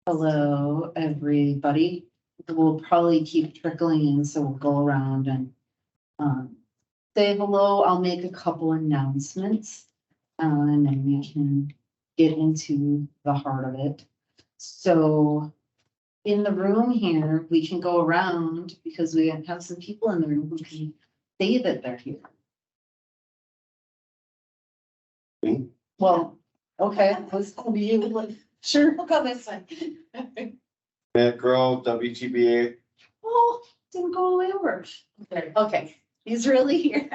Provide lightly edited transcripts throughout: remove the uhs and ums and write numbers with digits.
Hello, everybody. We'll probably keep trickling in, so we'll go around and say hello. I'll make a couple announcements, and then we can get into the heart of it. So in the room here, we can go around because we have some people in the room who can say that they're here. Me? Well, okay, let's be you. Sure. We'll go this way. Matt Grow, WTBA. Oh, didn't go away over. Okay, he's really here.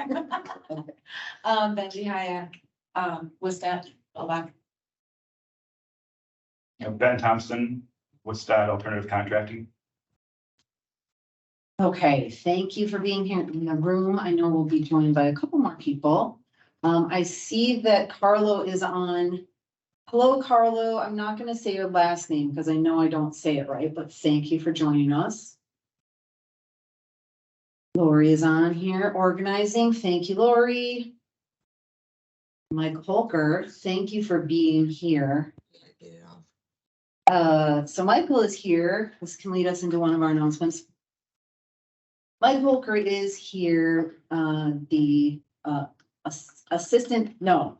Benji Hayek, was that elect? Ben Thompson, what's that alternative contracting? Okay, thank you for being here in the room. I know we'll be joined by a couple more people. I see that Carlo is on. Hello, Carlo. I'm not gonna say your last name because I know I don't say it right, but thank you for joining us. Lori is on here organizing. Thank you, Lori. Mike Holker, thank you for being here. So Michael is here. This can lead us into one of our announcements. Mike Holker is here, the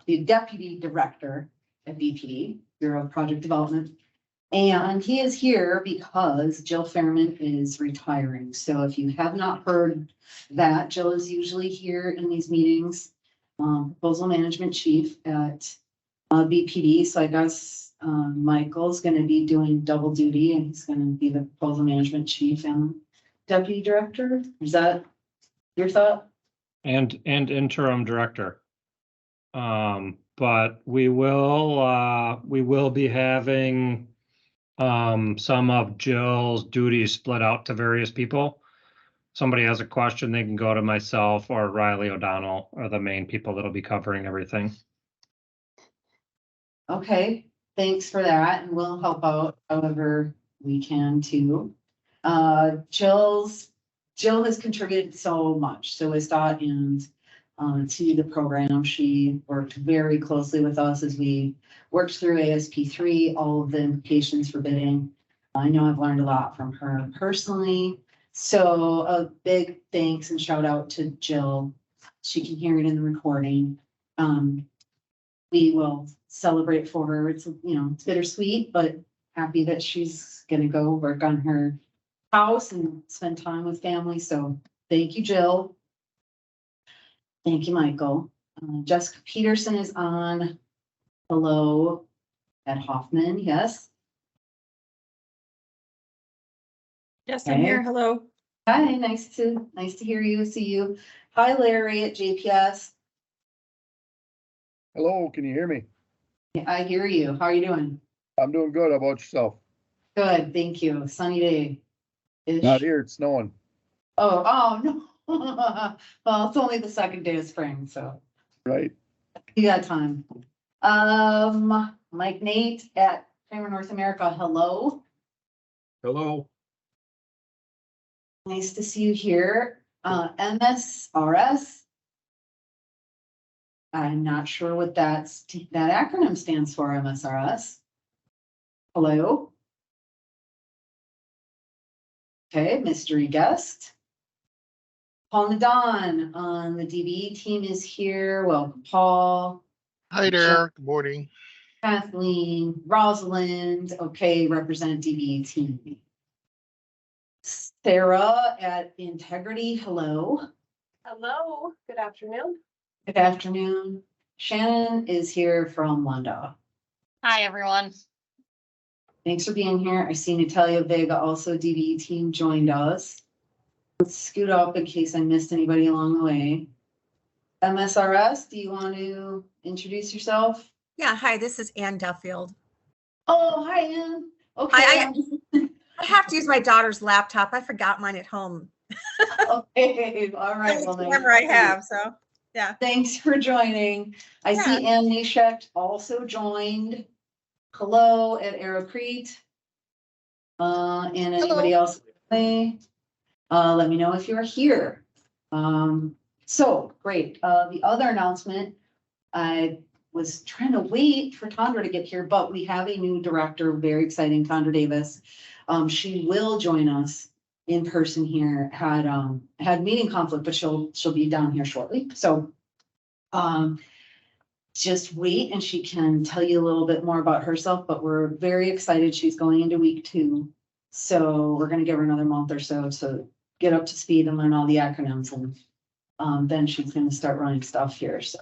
the deputy director at BPD, Bureau of Project Development. And he is here because Jill Fairman is retiring. So if you have not heard that, Jill is usually here in these meetings, proposal management chief at BPD. So I guess Michael's going to be doing double duty, and he's going to be the proposal management chief and deputy director. Is that your thought? And interim director. But we will be having some of Jill's duties split out to various people. Somebody has a question, they can go to myself or Riley O'Donnell are the main people that'll be covering everything. Okay, thanks for that, and we'll help out however we can too. Jill has contributed so much, so has Dot, and to the program. She worked very closely with us as we worked through ASP3, all of the implications for bidding. I know I've learned a lot from her personally. So a big thanks and shout out to Jill. She can hear it in the recording. We will celebrate for her. It's it's bittersweet, but happy that she's gonna go work on her house and spend time with family. So thank you, Jill. Thank you, Michael. Jessica Peterson is on. Hello, Ed Hoffman, yes. Yes, I'm here. Hello. Hi, nice to hear you, see you. Hi, Larry at JPS. Hello, can you hear me? Yeah, I hear you. How are you doing? I'm doing good. How about yourself? Good, thank you. Sunny day. Not here, it's snowing. Oh, no. Well, it's only the second day of spring, so Right. you got time. Mike Nate at Kramer North America, hello. Hello. Nice to see you here. MSRS. I'm not sure what that acronym stands for, MSRS. Hello. Okay, mystery guest. Paul Nadon on the DBE team is here. Welcome, Paul. Hi there, good morning. Kathleen, Rosalind, okay, represent DBE team. Sarah at Integrity, hello. Hello. Good afternoon. Good afternoon. Shannon is here from Lunda. Hi, everyone. Thanks for being here. I see Natalia Vega, also DBE team, joined us. Let's scoot up in case I missed anybody along the way. MSRS, do you want to introduce yourself? Yeah, hi, this is Ann Duffield. Oh, hi, Ann. Okay. I have to use my daughter's laptop. I forgot mine at home. Okay, all right. That's the camera I have, so yeah. Thanks for joining. I see Ann Nishek also joined. Hello at Aerocrete. And anybody else? Let me know if you're here. So great. The other announcement, I was trying to wait for Tondra to get here, but we have a new director, very exciting, Tondra Davis. She will join us in person here, had meeting conflict, but she'll be down here shortly, so. Just wait and she can tell you a little bit more about herself, but we're very excited. She's going into week 2. So we're gonna give her another month or so to get up to speed and learn all the acronyms, and then she's gonna start running stuff here, so.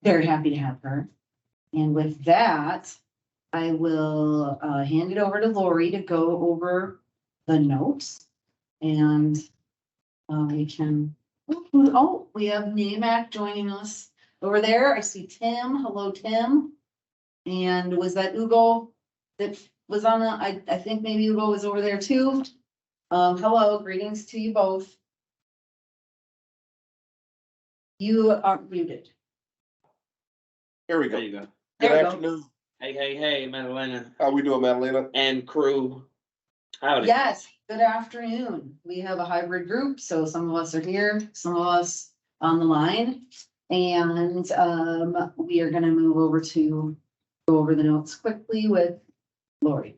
Very happy to have her. And with that, I will hand it over to Lori to go over the notes. And we can, we have NAMAC joining us over there. I see Tim. Hello, Tim. And was that Ugo that was on the, I think maybe Ugo was over there too. Hello, greetings to you both. You are muted. Here we There go. you go. Good There we go. afternoon. Hey, Madalena How we doing, Madalena? and crew. Howdy. Yes, good afternoon. We have a hybrid group, so some of us are here, some of us on the line. And we are gonna move over to go over the notes quickly with Lori.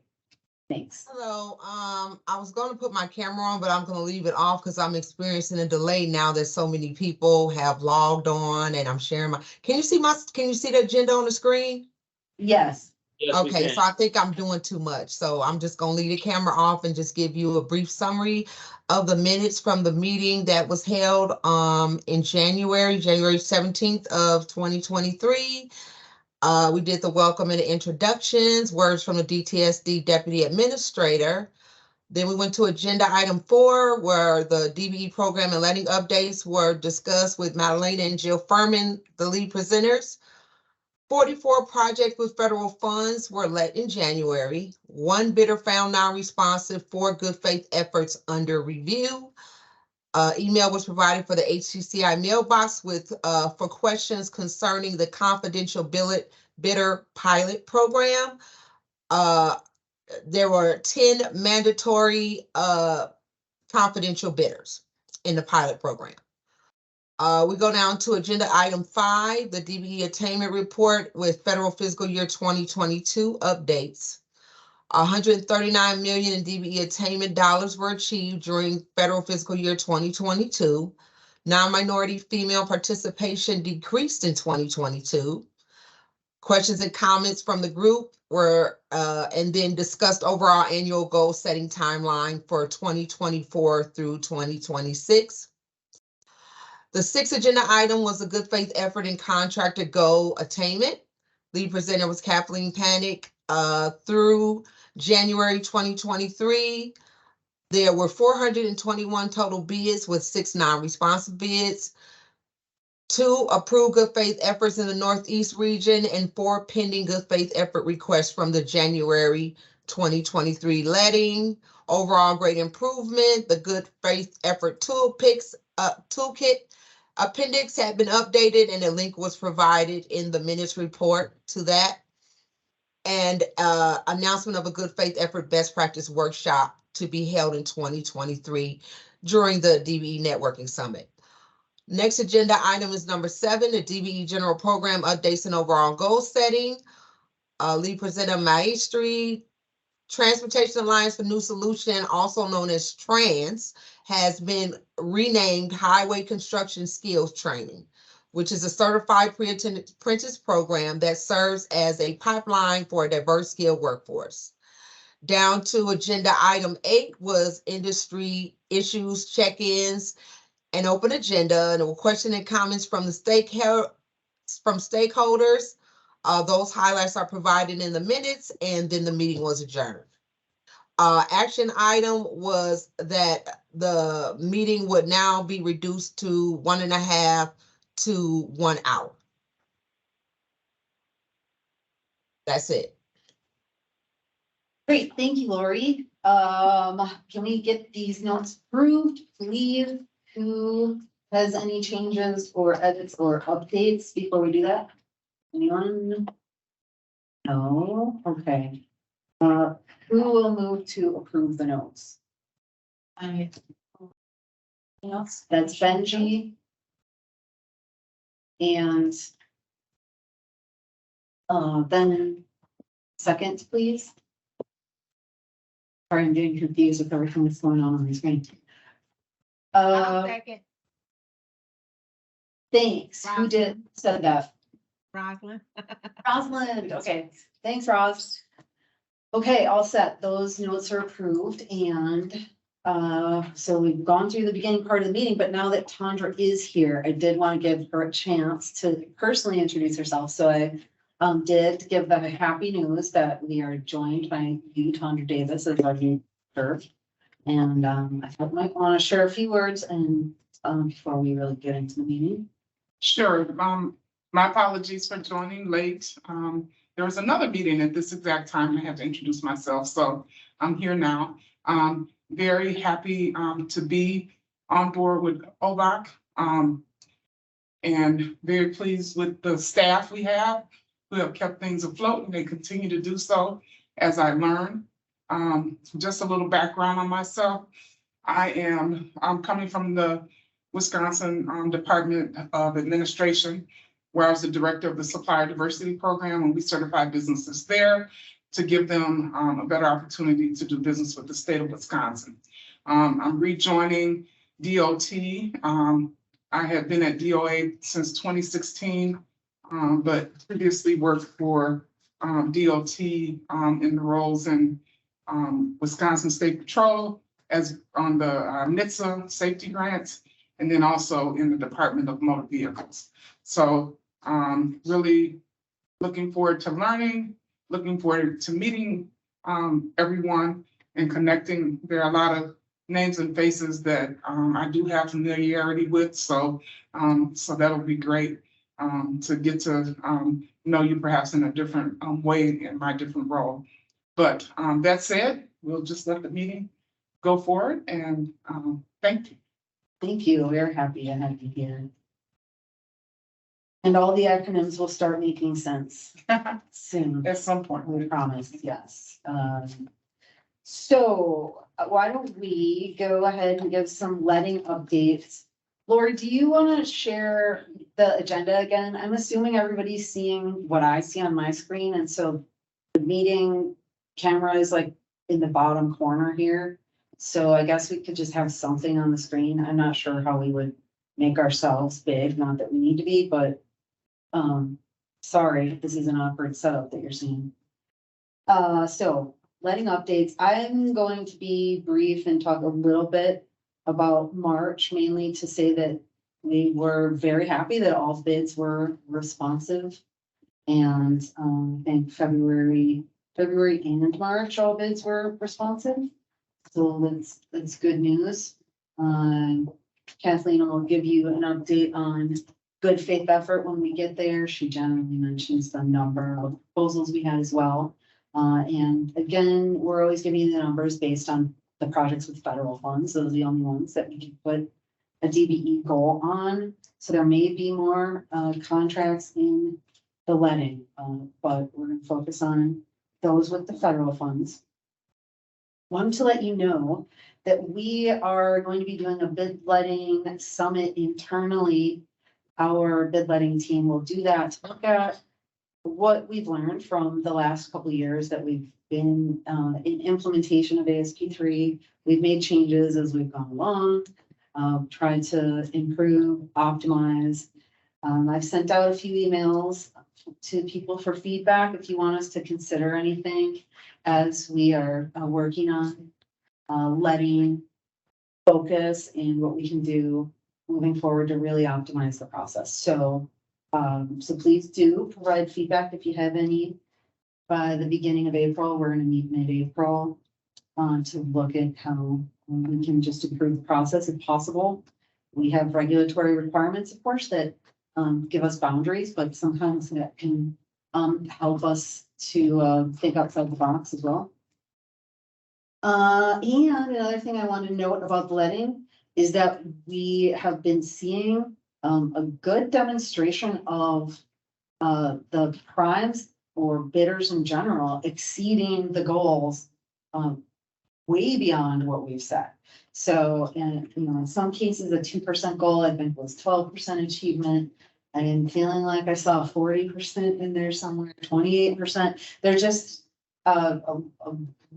Thanks. Hello, I was gonna put my camera on, but I'm gonna leave it off because I'm experiencing a delay now that so many people have logged on and I'm sharing my, can you see the agenda on the screen? Yes, Yes, we Okay, can. so I think I'm doing too much, so I'm just gonna leave the camera off and just give you a brief summary of the minutes from the meeting that was held in January 17th of 2023. We did the welcome and the introductions, words from the DTSD Deputy Administrator. Then we went to agenda item 4, where the DBE program and letting updates were discussed with Madalena and Jill Furman, the lead presenters. 44 projects with federal funds were let in January. 1 bidder found non-responsive, 4 good faith efforts under review. Email was provided for the HCCI mailbox with for questions concerning the confidential bidder pilot program. There were 10 mandatory confidential bidders in the pilot program. We go down to agenda item 5, the DBE attainment report with federal fiscal year 2022 updates. 139 million in DBE attainment dollars were achieved during federal fiscal year 2022. Non-minority female participation decreased in 2022. Questions and comments from the group were, and then discussed overall annual goal setting timeline for 2024 through 2026. The 6th agenda item was a good faith effort in contractor goal attainment. Lead presenter was Kathleen Panic. Through January 2023, there were 421 total bids with 6 non-responsive bids, 2 approved good faith efforts in the Northeast region, and 4 pending good faith effort requests from the January 2023 letting. Overall great improvement. The good faith effort toolkit appendix had been updated and a link was provided in the minutes report to that. And announcement of a good faith effort best practice workshop to be held in 2023 during the DBE Networking Summit. Next agenda item is number 7, the DBE General Program Updates and Overall Goal Setting. Lead presenter Maestri. Transportation Alliance for New Solution, also known as TRANS, has been renamed Highway Construction Skills Training, which is a certified pre-apprentice program that serves as a pipeline for a diverse skilled workforce. Down to agenda item 8 was industry issues, check-ins, and open agenda, and there were questions and comments from the stakeholders. Those highlights are provided in the minutes, and then the meeting was adjourned. Action item was that the meeting would now be reduced to 1.5 to 1 hour. That's it. great. Thank you, Lori. Can we get these notes approved, please? Who has any changes or edits or updates before we do that? Anyone? No, okay. Who will move to approve the notes? That's Benji. And Then second, please. Sorry, I'm getting confused with everything that's going on the screen. Second, Thanks. Who said that? Rosalind. Rosalind. Okay, thanks, Roz. Okay, all set. Those notes are approved and so we've gone through the beginning part of the meeting, but now that Tandra is here, I did want to give her a chance to personally introduce herself. So I did give them a happy news that we are joined by you, Tandra Davis, as our new clerk. And I thought I might want to share a few words and before we really get into the meeting. Sure. My apologies for joining late. There was another meeting at this exact time and I had to introduce myself, so I'm here now. Very happy to be on board with OVAC. And very pleased with the staff we have who have kept things afloat and they continue to do so as I learn. Just a little background on myself. I'm coming from the Wisconsin Department of Administration, where I was the director of the Supplier Diversity Program, and we certified businesses there to give them a better opportunity to do business with the state of Wisconsin. I'm rejoining DOT. I have been at DOA since 2016, but previously worked for DOT in the roles in Wisconsin State Patrol, as on the NHTSA safety grants, and then also in the Department of Motor Vehicles. So really looking forward to learning, looking forward to meeting everyone and connecting. There are a lot of names and faces that I do have familiarity with, so that'll be great to get to know you perhaps in a different way in my different role. But that said, we'll just let the meeting go forward and thank you. Thank you. We're happy to have you here. And all the acronyms will start making sense soon. At some point. We promise, yes. So why don't we go ahead and give some letting updates? Lori, do you want to share the agenda again? I'm assuming everybody's seeing what I see on my screen, and so the meeting camera is like in the bottom corner here. So I guess we could just have something on the screen. I'm not sure how we would make ourselves big, not that we need to be, but sorry, this is an awkward setup that you're seeing. So letting updates, I'm going to be brief and talk a little bit about March, mainly to say that we were very happy that all bids were responsive. And in February and March, all bids were responsive. So that's good news. Kathleen will give you an update on good faith effort when we get there. She generally mentions the number of proposals we had as well. And again, we're always giving you the numbers based on the projects with federal funds. Those are the only ones that we can put a DBE goal on. So there may be more contracts in the letting, but we're going to focus on those with the federal funds. Wanted to let you know that we are going to be doing a bid letting summit internally. Our bid letting team will do that to look at what we've learned from the last couple of years that we've been in implementation of ASP3. We've made changes as we've gone along, tried to improve, optimize. I've sent out a few emails to people for feedback if you want us to consider anything as we are working on letting focus and what we can do moving forward to really optimize the process. So please do provide feedback if you have any by the beginning of April. We're going to meet mid-April to look at how we can just improve the process if possible. We have regulatory requirements, of course, that give us boundaries, but sometimes that can help us to think outside the box as well. And another thing I want to note about the letting is that we have been seeing a good demonstration of the primes or bidders in general exceeding the goals way beyond what we've set. So, in some cases, a 2% goal, I think, was 12% achievement. I'm feeling like I saw 40% in there somewhere, 28%. They're just a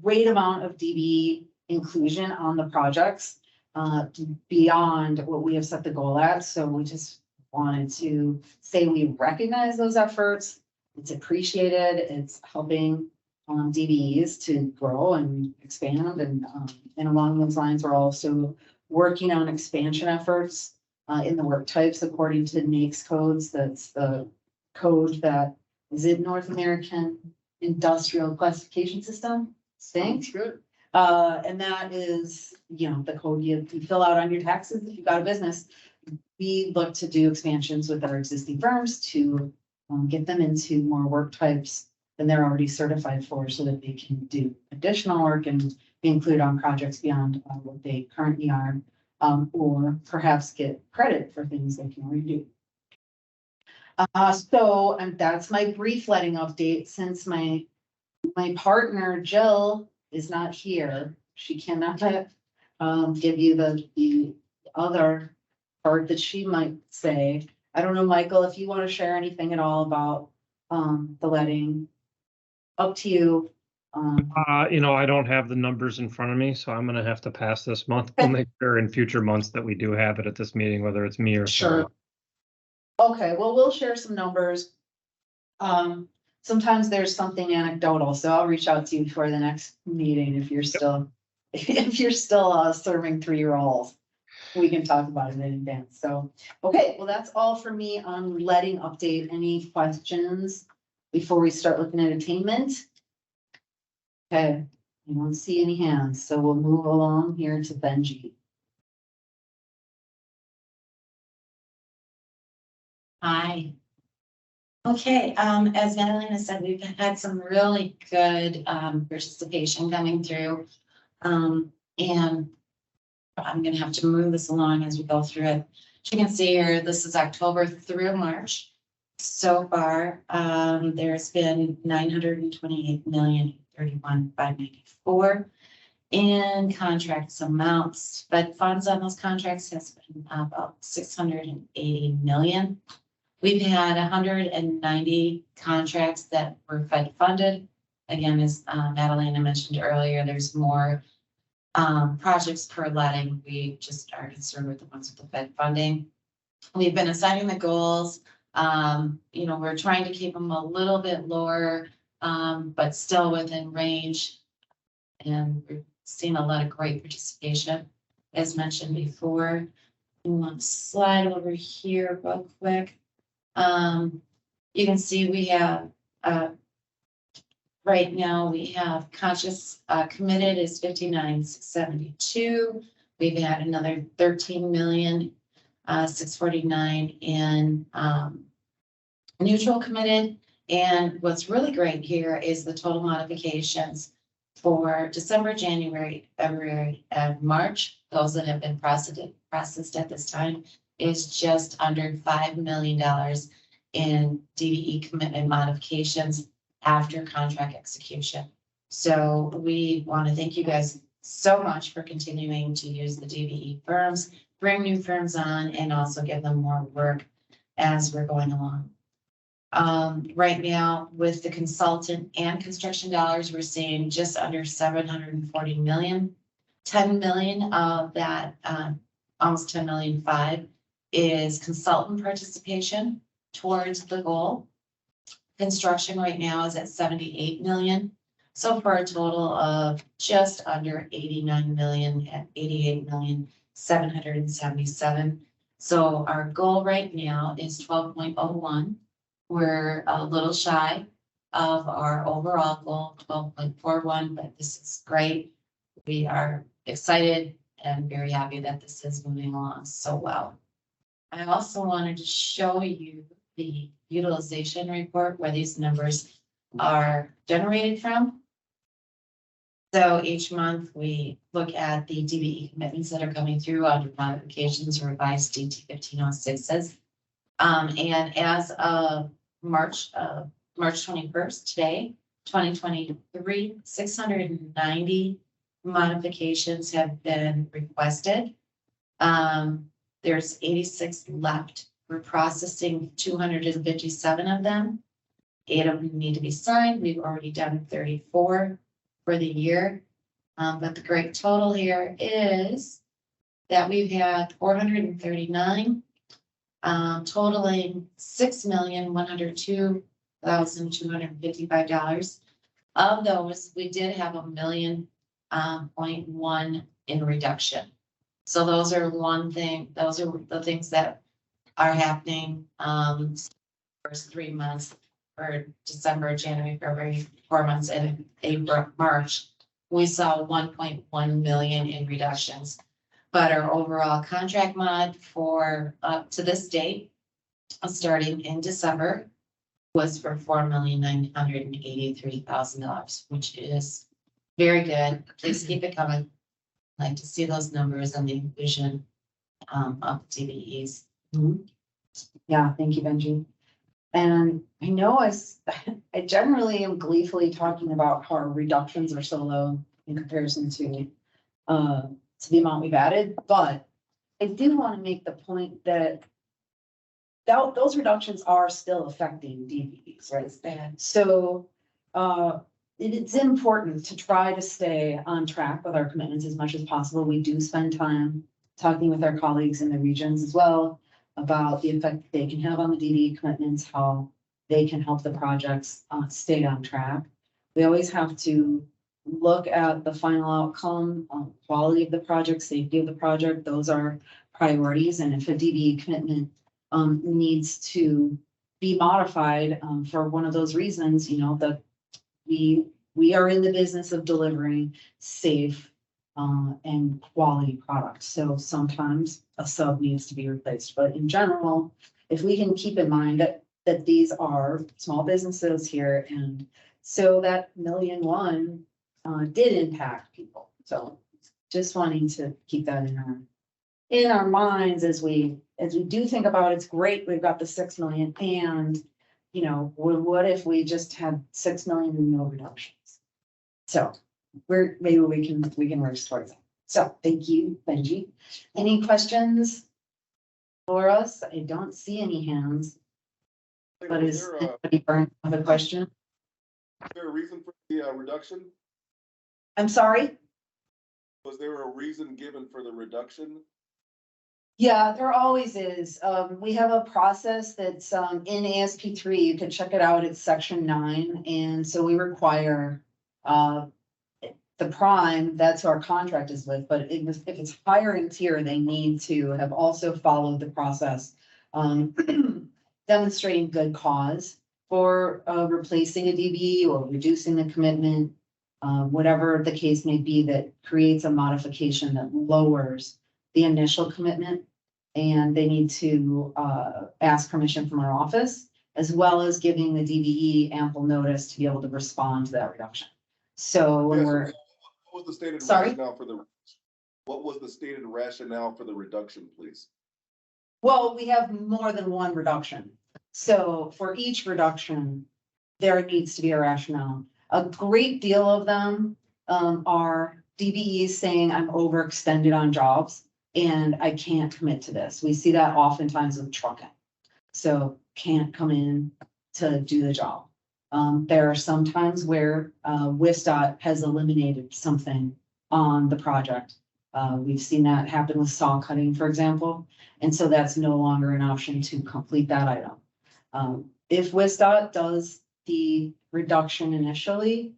great amount of DB inclusion on the projects beyond what we have set the goal at. So we just wanted to say we recognize those efforts. It's appreciated. It's helping DBEs to grow and expand. And along those lines, we're also working on expansion efforts in the work types according to NAICS codes. That's the code that is in North American Industrial Classification System. Thanks. Good. And that is, you know, the code you fill out on your taxes if you've got a business. We look to do expansions with our existing firms to get them into more work types than they're already certified for, so that they can do additional work and be included on projects beyond what they currently are, or perhaps get credit for things they can already do. So that's my brief letting update. Since my partner Jill is not here, she cannot give you the other part that she might say. I don't know, Michael, if you want to share anything at all about the letting, up to you. You know, I don't have the numbers in front of me, so I'm gonna have to pass this month. We'll make sure in future months that we do have it at this meeting, whether it's me or Sure. someone. Okay, well, we'll share some numbers. Sometimes there's something anecdotal, so I'll reach out to you for the next meeting if you're still, serving 3-year-olds. We can talk about it in advance. So, okay, well, that's all for me on letting update. Any questions before we start looking at attainment? Okay, I don't see any hands, so we'll move along here to Benji. Hi. Okay, as Madalena said, we've had some really good participation coming through. And I'm gonna have to move this along as we go through it. As you can see here, this is October through March. So far, there's been 928,031,594 in contracts amounts, but funds on those contracts has been about 680 million. We've had 190 contracts that were Fed funded. Again, as Madalena mentioned earlier, there's more projects per letting. We just are concerned with the ones with the Fed funding. We've been assigning the goals. You know, we're trying to keep them a little bit lower, but still within range. And we're seeing a lot of great participation, as mentioned before. We want to slide over here real quick. You can see we have, right now we have conscious committed is 59,672. We've had another 13,649,000 in neutral committed. And what's really great here is the total modifications for December, January, February, and March. Those that have been processed at this time is just under $5 million in DBE commitment modifications after contract execution. So we want to thank you guys so much for continuing to use the DBE firms, bring new firms on, and also give them more work as we're going along. Right now, with the consultant and construction dollars, we're seeing just under 740 million. 10 million of that, almost 10,000,005 is consultant participation towards the goal. Construction right now is at 78 million. So for a total of just under 89 million at 88,777,000. So our goal right now is 12.01. We're a little shy of our overall goal, 12.41, but this is great. We are excited and very happy that this is moving along so well. I also wanted to show you the utilization report where these numbers are generated from. So each month we look at the DBE commitments that are coming through under modifications or revised DT 1506s. And as of March 21st, today, 2023, 690 modifications have been requested. There's 86 left We're processing 257 of them. 8 of them need to be signed. We've already done 34 for the year. But the great total here is that we've had 439, totaling $6,102,255. Of those, we did have $1.1 million in reduction. So those are the things that are happening, first 3 months for December, January, February, 4 months, and April, March. We saw 1.1 million in reductions. But our overall contract mod for up to this date, starting in December, was for $4,983,000, which is very good. Please keep it coming. I'd like to see those numbers and the inclusion of DBEs. Yeah, thank you, Benji. And I know I generally am gleefully talking about how our reductions are so low in comparison to the amount we've added, but I do want to make the point that those reductions are still affecting DBEs, right? So it's important to try to stay on track with our commitments as much as possible. We do spend time talking with our colleagues in the regions as well about the effect they can have on the DBE commitments, how they can help the projects stay on track. We always have to look at the final outcome, quality of the project, safety of the project. Those are priorities. And if a DBE commitment needs to be modified for one of those reasons, you know, that we are in the business of delivering safe and quality products. So sometimes a sub needs to be replaced, but in general, if we can keep in mind that these are small businesses here, and so that $1.1 million did impact people. So just wanting to keep that in our minds as we do think about it's great we've got the 6 million, and you know, what if we just had 6 million in no reductions? So maybe we can work towards that. So thank you, Benji. Any questions for us? I don't see any hands. But is anybody burning with a question? Is there a reason for the reduction? I'm sorry? Was there a reason given for the reduction? Yeah, there always is. We have a process that's in ASP3. You can check it out. It's section 9. And so we require the prime, that's who our contract is with, but if it's hiring tier, they need to have also followed the process, demonstrating good cause for replacing a DBE or reducing the commitment, whatever the case may be that creates a modification that lowers the initial commitment. And they need to ask permission from our office, as well as giving the DBE ample notice to be able to respond to that reduction. So when what was the stated Sorry? rationale for what was the stated rationale for the reduction, please? Well, we have more than one reduction. So for each reduction, there needs to be a rationale. A great deal of them are DBEs saying I'm overextended on jobs and I can't commit to this. We see that oftentimes with trucking. So can't come in to do the job. There are some times where WISDOT has eliminated something on the project. We've seen that happen with saw cutting, for example. And so that's no longer an option to complete that item. If WISDOT does the reduction initially,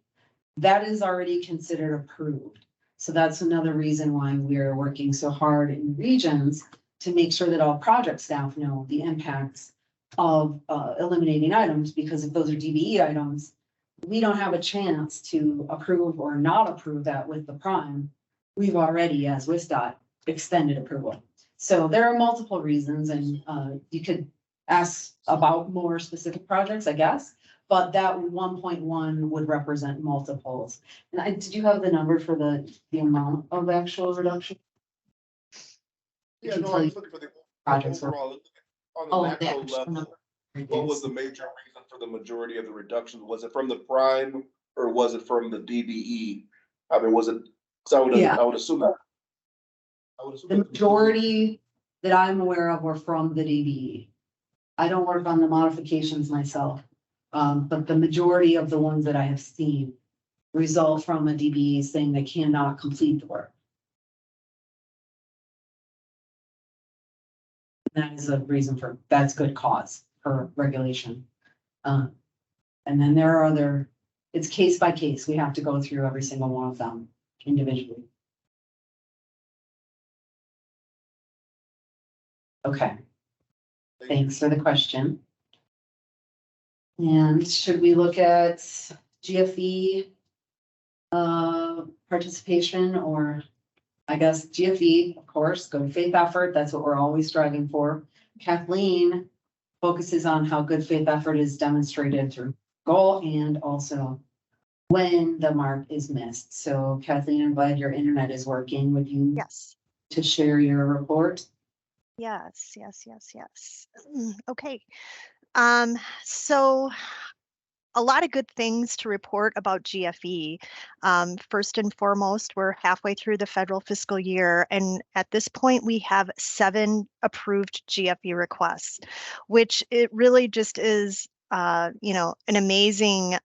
that is already considered approved. So that's another reason why we're working so hard in regions to make sure that all project staff know the impacts of eliminating items, because if those are DBE items, we don't have a chance to approve or not approve that with the prime. We've already, as WISDOT, extended approval. So there are multiple reasons, and you could ask about more specific projects, I guess, but that 1.1 would represent multiples. And did you have the number for the amount of actual reduction? Yeah, no, I was looking for the Projects were- overall. On Oh, the the macro actual level, number. what was the major reason for the majority of the reduction? Was it from the prime or was it from the DBE? I mean, was it, so Yeah. I would assume that. The majority that I'm aware of were from the DBE. I don't work on the modifications myself. But the majority of the ones that I have seen result from a DBE saying they cannot complete the work. That is a reason for, that's good cause for regulation. And then there are it's case by case. We have to go through every single one of them individually. Okay, thanks for the question. And should we look at GFE participation, or I guess GFE, of course, good faith effort. That's what we're always striving for. Kathleen focuses on how good faith effort is demonstrated through goal and also when the mark is missed. So Kathleen, I'm glad your internet is working. Would you Yes. to share your report? Yes. Okay. So a lot of good things to report about GFE. First and foremost, we're halfway through the federal fiscal year, and at this point, we have 7 approved GFE requests, which it really just is, an amazing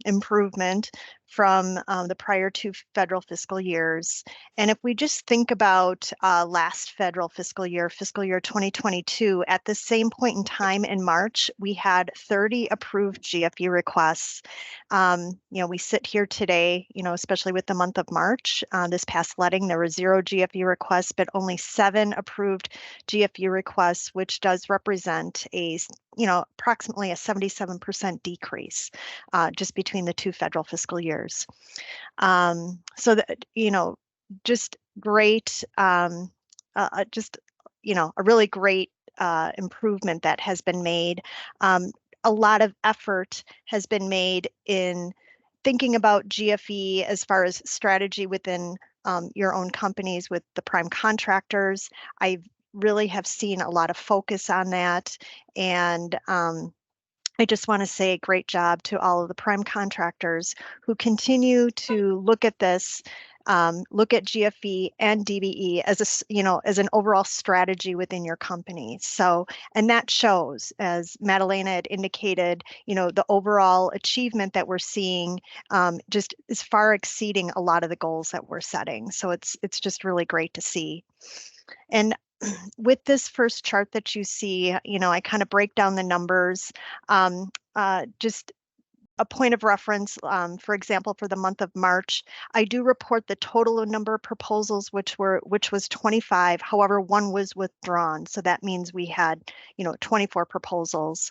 improvement from the prior 2 federal fiscal years. And if we just think about last federal fiscal year 2022, at the same point in time in March, we had 30 approved GFE requests. We sit here today, especially with the month of March, this past letting, there were 0 GFE requests, but only 7 approved GFE requests, which does represent approximately a 77% decrease just between the 2 federal fiscal years. So that, just great, a really great improvement that has been made. A lot of effort has been made in thinking about GFE as far as strategy within your own companies with the prime contractors. I really have seen a lot of focus on that, and I just want to say great job to all of the prime contractors who continue to look at this, look at GFE and DBE as as an overall strategy within your company. So, and that shows, as Madalena had indicated, the overall achievement that we're seeing just is far exceeding a lot of the goals that we're setting. So it's just really great to see. And with this first chart that you see, I kind of break down the numbers. Just a point of reference, for example, for the month of March, I do report the total number of proposals, which was 25. However, 1 was withdrawn. So that means we had, 24 proposals.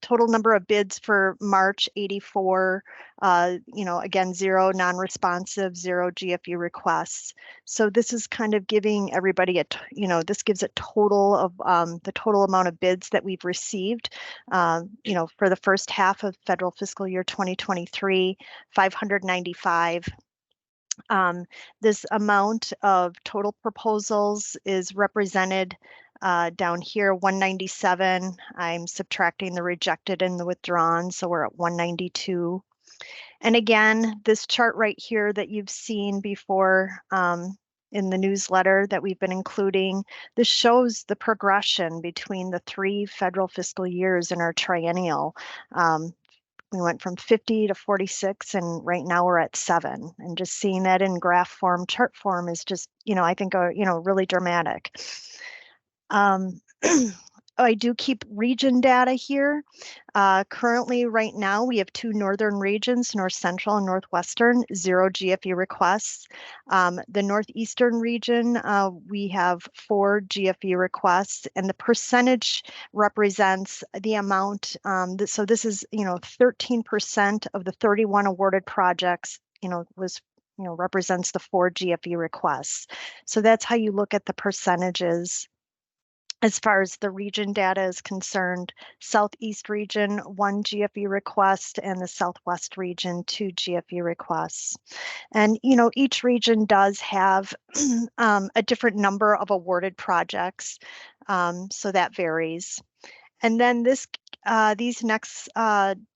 Total number of bids for March, 84, again, 0 non-responsive, 0 GFE requests. So this is kind of giving everybody this gives a total of the total amount of bids that we've received, for the first half of federal fiscal year 2023, 595. This amount of total proposals is represented down here, 197. I'm subtracting the rejected and the withdrawn, so we're at 192. And again, this chart right here that you've seen before in the newsletter that we've been including, this shows the progression between the 3 federal fiscal years in our triennial. We went from 50 to 46, and right now we're at 7. And just seeing that in graph form, chart form is just, I think, really dramatic. I do keep region data here. Currently, right now, we have 2 northern regions, North Central and Northwestern, 0 GFE requests. The Northeastern region, we have 4 GFE requests, and the percentage represents the amount. So this is, 13% of the 31 awarded projects, represents the 4 GFE requests. So that's how you look at the percentages. As far as the region data is concerned, Southeast region, 1 GFE request, and the Southwest region, 2 GFE requests. And, each region does have a different number of awarded projects, so that varies. And then these next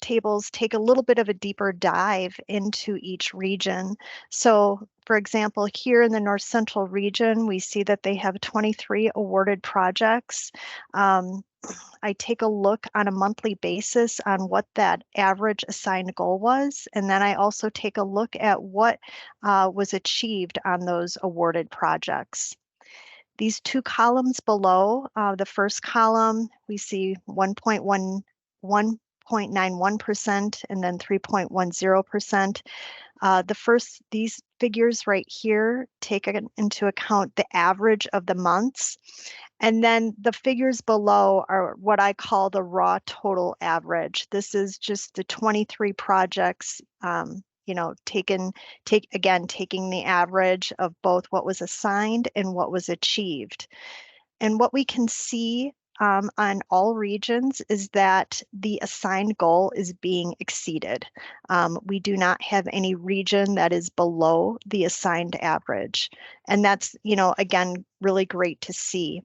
tables take a little bit of a deeper dive into each region. So For example, here in the North Central region, we see that they have 23 awarded projects. I take a look on a monthly basis on what that average assigned goal was. And then I also take a look at what was achieved on those awarded projects. These two columns below, the first column, we see 1.91% and then 3.10%. These figures right here take into account the average of the months. And then the figures below are what I call the raw total average. This is just the 23 projects, taking the average of both what was assigned and what was achieved. And what we can see on all regions is that the assigned goal is being exceeded. We do not have any region that is below the assigned average. And that's, again, really great to see.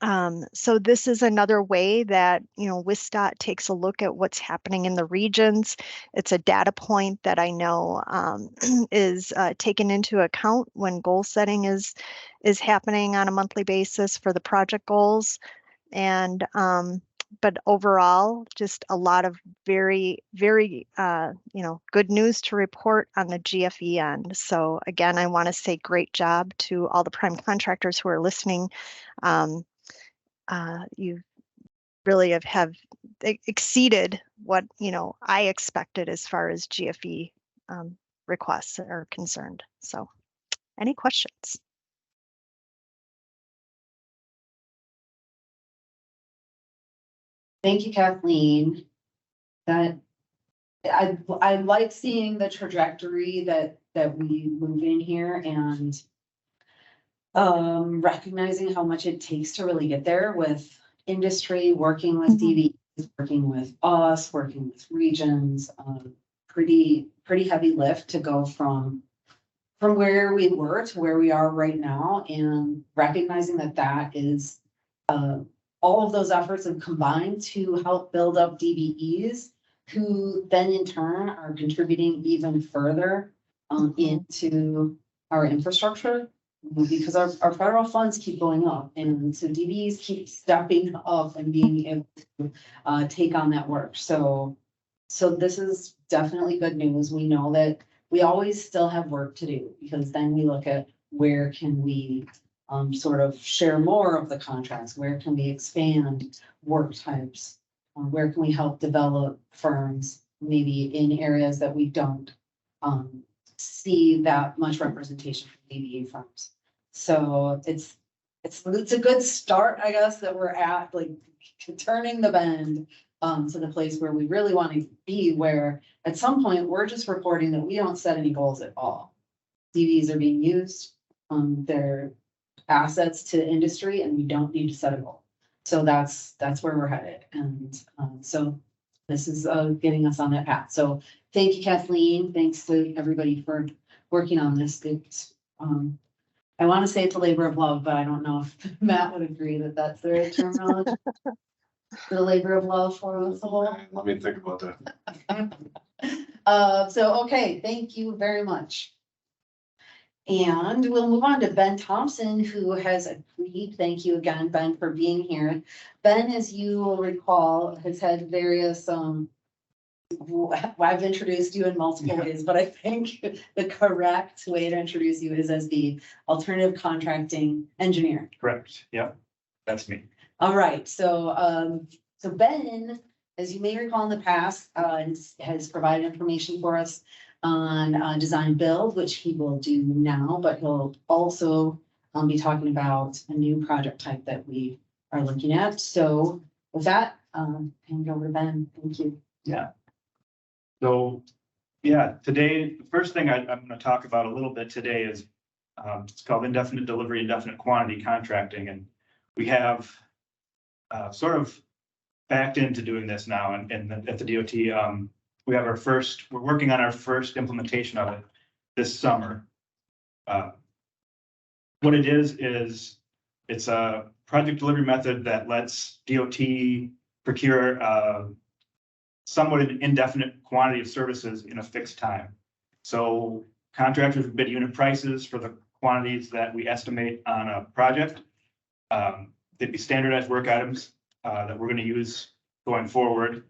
So this is another way that, WSDOT takes a look at what's happening in the regions. It's a data point that I know is taken into account when goal setting is happening on a monthly basis for the project goals. And but overall, just a lot of very, very, good news to report on the GFE end. So again, I want to say great job to all the prime contractors who are listening. You really have exceeded what I expected as far as GFE requests are concerned. So, any questions? Thank you, Kathleen. That I like seeing the trajectory that we move in here and recognizing how much it takes to really get there with industry, working with DVs, working with us, working with regions, pretty heavy lift to go from where we were to where we are right now, and recognizing that is all of those efforts have combined to help build up DBEs, who then in turn are contributing even further into our infrastructure, because our federal funds keep going up, and so DBEs keep stepping up and being able to take on that work. So this is definitely good news. We know that we always still have work to do, because then we look at where can we sort of share more of the contracts, where can we expand work types, where can we help develop firms maybe in areas that we don't see that much representation from DBE firms. So it's a good start, I guess, that we're at, like turning the bend to the place where we really want to be, where at some point we're just reporting that we don't set any goals at all. DBEs are being used, they're assets to industry, and we don't need to set a goal. So that's where we're headed. And so this is getting us on that path. So thank you, Kathleen. Thanks to everybody for working on this. It's, I want to say it's a labor of love, but I don't know if Matt would agree that that's the right terminology. The labor of love for us all. Let me think about that. So, okay, thank you very much. And we'll move on to Ben Thompson, who has agreed. Thank you again, Ben, for being here. Ben, as you will recall, has had various, I've introduced you in multiple ways, but I think the correct way to introduce you is as the alternative contracting engineer. Correct. Yep. That's me. All right. So Ben, as you may recall in the past, has provided information for us on design build, which he will do now, but he'll also be talking about a new project type that we are looking at. So with that, hand it over to Ben. Thank you. Yeah. So, yeah, today, the first thing I'm going to talk about a little bit today is it's called indefinite delivery, indefinite quantity contracting. And we have sort of backed into doing this now at the DOT. We're working on our first implementation of it this summer. What it is it's a project delivery method that lets DOT procure somewhat an indefinite quantity of services in a fixed time. So contractors bid unit prices for the quantities that we estimate on a project. They'd be standardized work items that we're going to use going forward.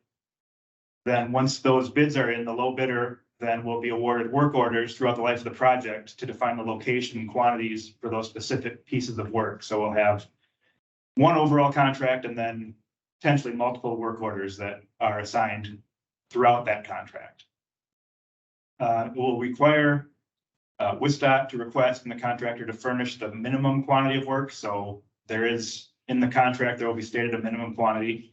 Then once those bids are in, the low bidder then will be awarded work orders throughout the life of the project to define the location and quantities for those specific pieces of work. So we'll have one overall contract and then potentially multiple work orders that are assigned throughout that contract. It will require WISDOT to request from the contractor to furnish the minimum quantity of work. So there is, in the contract, there will be stated a minimum quantity.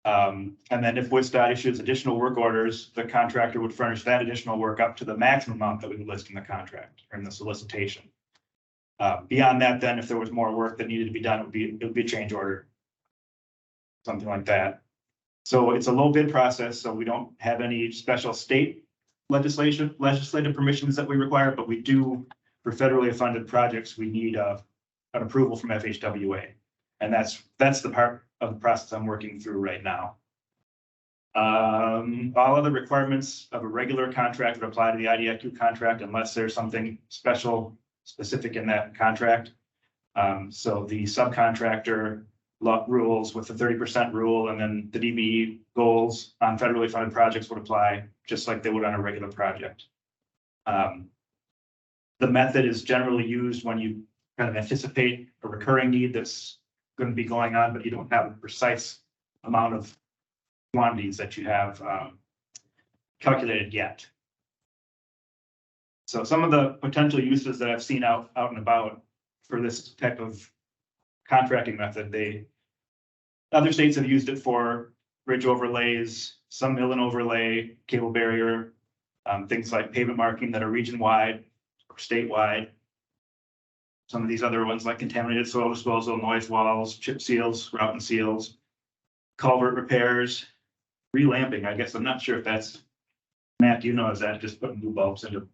And then if WISDOT issues additional work orders, the contractor would furnish that additional work up to the maximum amount that we would list in the contract or in the solicitation. Beyond that, then if there was more work that needed to be done, it would be a change order. Something like that. So it's a low bid process, so we don't have any special state legislative permissions that we require, but we do, for federally funded projects, we need an approval from FHWA. And that's the part of the process I'm working through right now. All other requirements of a regular contract would apply to the IDIQ contract unless there's something specific in that contract. So the subcontractor rules with the 30% rule, and then the DBE goals on federally funded projects would apply just like they would on a regular project. The method is generally used when you kind of anticipate a recurring need that's going to be going on, but you don't have a precise amount of quantities that you have calculated yet. So some of the potential uses that I've seen out and about for this type of contracting method, other states have used it for bridge overlays, some mill and overlay, cable barrier, things like pavement marking that are region-wide or statewide. Some of these other ones like contaminated soil disposal, noise walls, chip seals, route and seals, culvert repairs, relamping. I guess I'm not sure if that's, Matt, do you know, is that just putting new bulbs into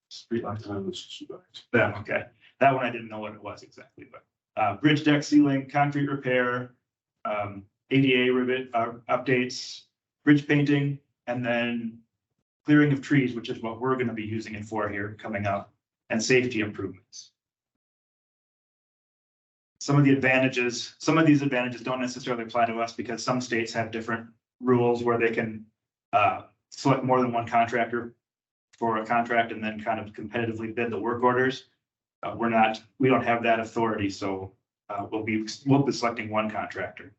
street lights? Yeah, okay. That one I didn't know what it was exactly, but bridge deck sealing, concrete repair, ADA rivet updates, bridge painting, and then clearing of trees, which is what we're going to be using it for here coming up, and safety improvements. Some of these advantages don't necessarily apply to us because some states have different rules where they can select more than one contractor for a contract and then kind of competitively bid the work orders. We don't have that authority, so we'll be selecting one contractor.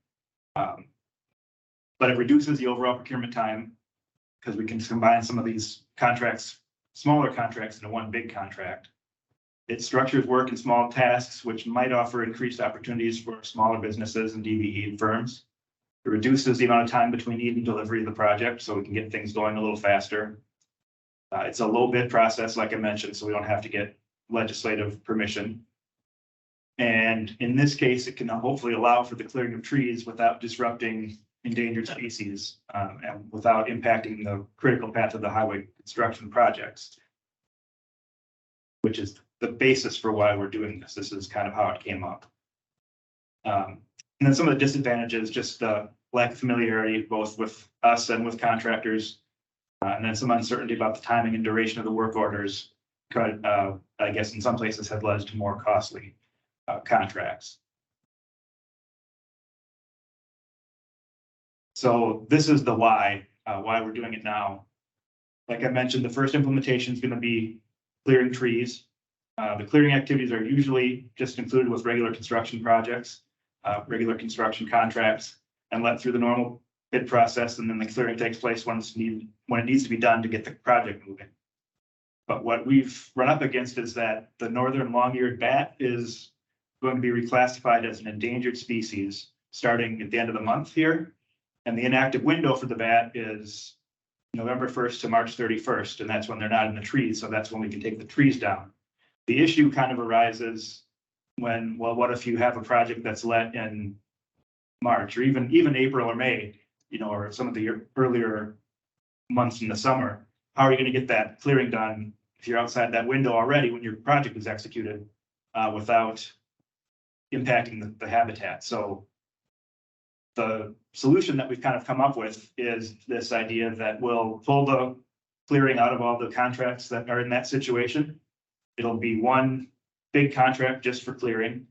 But it reduces the overall procurement time because we can combine some of these contracts, smaller contracts, into one big contract. It structures work in small tasks, which might offer increased opportunities for smaller businesses and DBE firms. It reduces the amount of time between need and delivery of the project, so we can get things going a little faster. It's a low bid process, like I mentioned, so we don't have to get legislative permission. And in this case, it can hopefully allow for the clearing of trees without disrupting endangered species and without impacting the critical path of the highway construction projects, which is the basis for why we're doing this. This is kind of how it came up. And then some of the disadvantages, just the lack of familiarity, both with us and with contractors, and then some uncertainty about the timing and duration of the work orders could, I guess in some places have led to more costly contracts. So this is the why we're doing it now. Like I mentioned, the first implementation is going to be clearing trees. The clearing activities are usually just included with regular construction projects, regular construction contracts, and let through the normal bid process, and then the clearing takes place when it needs to be done to get the project moving. But what we've run up against is that the northern long-eared bat is going to be reclassified as an endangered species starting at the end of the month here. And the inactive window for the bat is November 1st to March 31st, and that's when they're not in the trees, so that's when we can take the trees down. The issue kind of arises when, well, what if you have a project that's let in March or even April or May, or some of the earlier months in the summer? How are you going to get that clearing done if you're outside that window already when your project is executed without impacting the habitat? So the solution that we've kind of come up with is this idea that we'll pull the clearing out of all the contracts that are in that situation. It'll be one big contract just for clearing.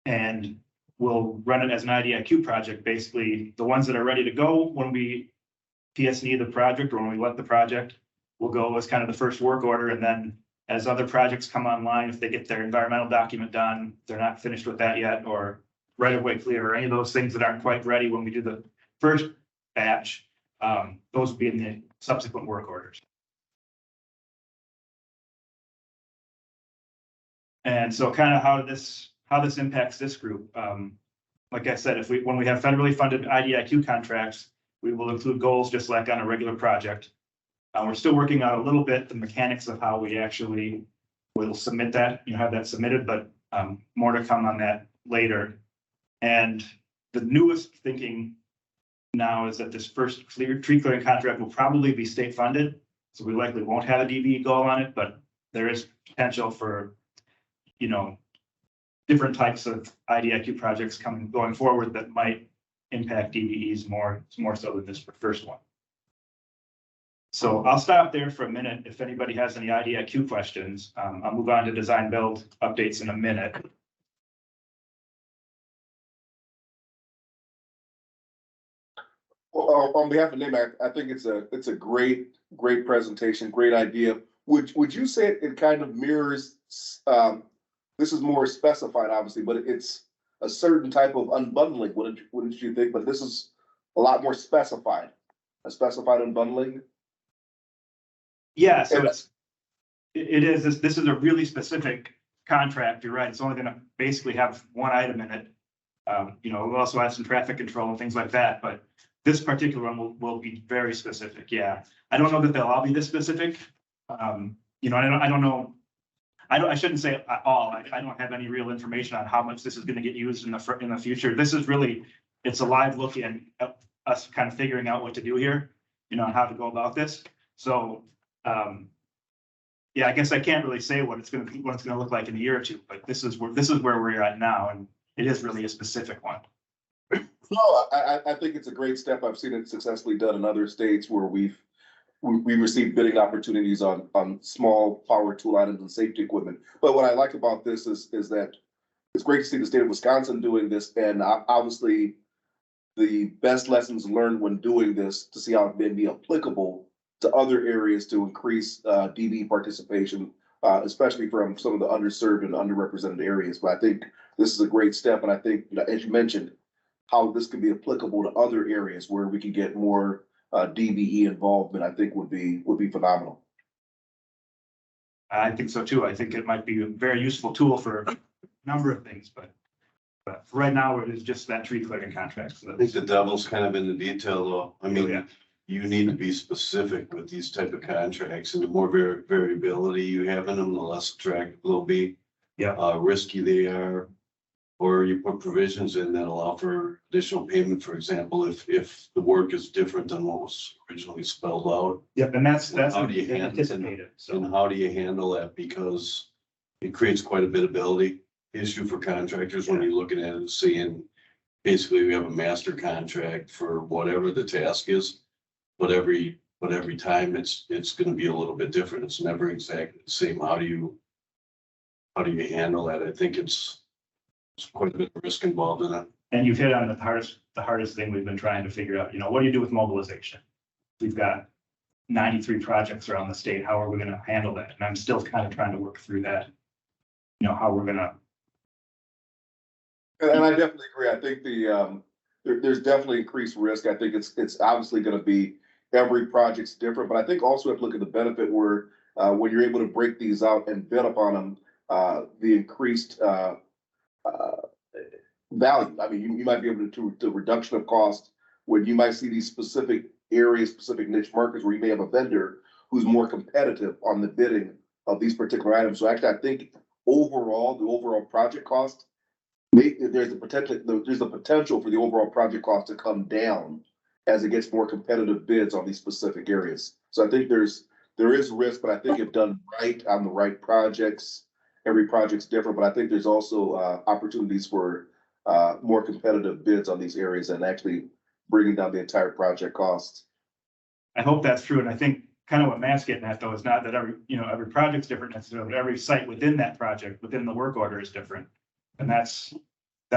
And we'll run it as an IDIQ project, basically the ones that are ready to go when we PS&E the project or when we let the project, will go as kind of the first work order. And then as other projects come online, if they get their environmental document done, they're not finished with that yet, or right of way clear, or any of those things that aren't quite ready when we do the first batch, those will be in the subsequent work orders. And so kind of how this impacts this group. Like I said, when we have federally funded IDIQ contracts, we will include goals just like on a regular project. We're still working out a little bit the mechanics of how we actually will submit that, have that submitted, but more to come on that later. And the newest thinking now is that this first tree clearing contract will probably be state funded. So we likely won't have a DBE goal on it, but there is potential for, different types of IDIQ projects going forward that might impact DBEs more so than this first one. So I'll stop there for a minute. If anybody has any IDIQ questions, I'll move on to design build updates in a minute. Well, on behalf of NIM, I think it's a great presentation, great idea. Would you say it kind of mirrors, this is more specified, obviously, but it's a certain type of unbundling, wouldn't you think? But this is a lot more specified, a specified unbundling. Yeah, so this is a really specific contract. You're right. It's only going to basically have one item in it. We'll also have some traffic control and things like that, but this particular one will be very specific. Yeah, I don't know that they'll all be this specific. I don't know. I shouldn't say all. I don't have any real information on how much this is going to get used in the future. This is really, it's a live look in us kind of figuring out what to do here, how to go about this. So, I guess I can't really say what it's going to look like in a year or two, but this is where we're at now, and it is really a specific one. No, I think it's a great step. I've seen it successfully done in other states where we received bidding opportunities on small power tool items and safety equipment. But what I like about this is that it's great to see the state of Wisconsin doing this, and obviously the best lessons learned when doing this to see how it may be applicable to other areas to increase DB participation, especially from some of the underserved and underrepresented areas. But I think this is a great step, and I think, as you mentioned, how this could be applicable to other areas where we can get more DBE involvement, I think would be phenomenal. I think so too. I think it might be a very useful tool for a number of things, but for right now, it is just that tree clearing contract. So I think the devil's kind of in the detail, though. I mean, yeah. You need to be specific with these type of contracts, and the more variability you have in them, the less attractive they'll be. Yeah. Risky they are, or you put provisions in that allow for additional payment, for example, if the work is different than what was originally spelled out. Yep, and that's how do you anticipated. And how do you handle that? Because it creates quite a bit issue for contractors when you're looking at it, seeing basically we have a master contract for whatever the task is, but every time it's going to be a little bit different. It's never exactly the same. How do you handle that? I think it's quite a bit of risk involved in it. And you've hit on the hardest thing we've been trying to figure out. What do you do with mobilization? We've got 93 projects around the state. How are we going to handle that? And I'm still kind of trying to work through that. How we're going to. And I definitely agree. I think there's definitely increased risk. I think it's obviously going to be every project's different, but I think also we have to look at the benefit where when you're able to break these out and bid upon them, the increased value. I mean, you might be able to the reduction of cost when you might see these specific areas, specific niche markets where you may have a vendor who's more competitive on the bidding of these particular items. So actually, I think overall, the overall project cost, there's the potential for the overall project cost to come down as it gets more competitive bids on these specific areas. So I think there is risk, but I think if done right on the right projects, every project's different, but I think there's also opportunities for more competitive bids on these areas and actually bringing down the entire project cost. I hope that's true. And I think kind of what Matt's getting at though is not that every project's different necessarily, but every site within that project, within the work order is different. And that's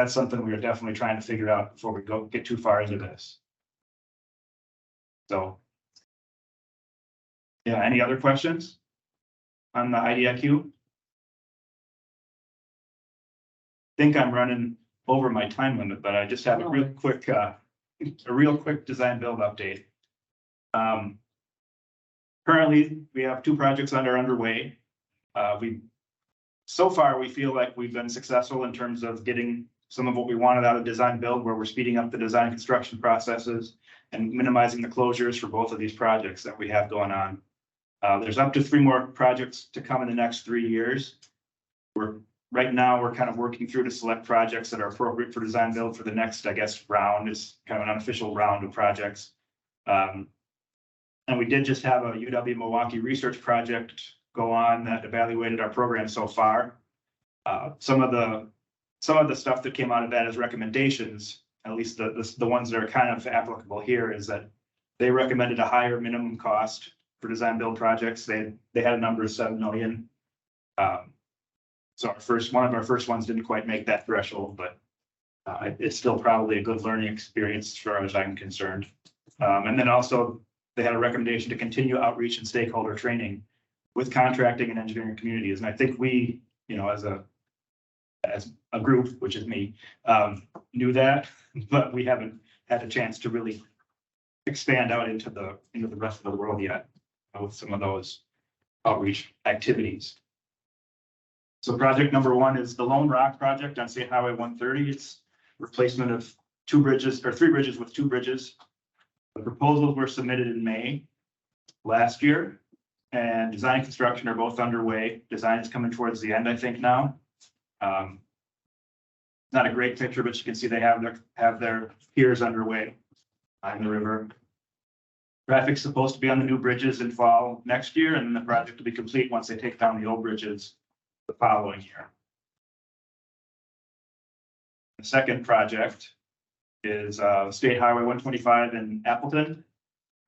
something we are definitely trying to figure out before we get too far into this. So. Yeah, any other questions on the IDIQ? Think I'm running over my time limit, but I just have a real quick design build update. Currently, we have 2 projects underway. So far, we feel like we've been successful in terms of getting some of what we wanted out of design build, where we're speeding up the design construction processes and minimizing the closures for both of these projects that we have going on. There's up to 3 more projects to come in the next 3 years. Right now, we're kind of working through to select projects that are appropriate for design build for the next, I guess, round. Is kind of an unofficial round of projects. And we did just have a UW Milwaukee research project go on that evaluated our program so far. Some of the stuff that came out of that as recommendations, at least the ones that are kind of applicable here, is that they recommended a higher minimum cost for design build projects. They had a number of 7 million. So one of our first ones didn't quite make that threshold, but it's still probably a good learning experience as far as I'm concerned. And then also they had a recommendation to continue outreach and stakeholder training with contracting and engineering communities. And I think we, as a group, which is me, knew that, but we haven't had a chance to really expand out into the rest of the world yet with some of those outreach activities. So project number 1 is the Lone Rock project on State Highway 130. It's replacement of 3 bridges with 2 bridges. The proposals were submitted in May last year, and design and construction are both underway. Design is coming towards the end, I think now. Not a great picture, but you can see they have their piers underway on the river. Traffic's supposed to be on the new bridges in fall next year, and then the project will be complete once they take down the old bridges the following year. The second project is State Highway 125 in Appleton.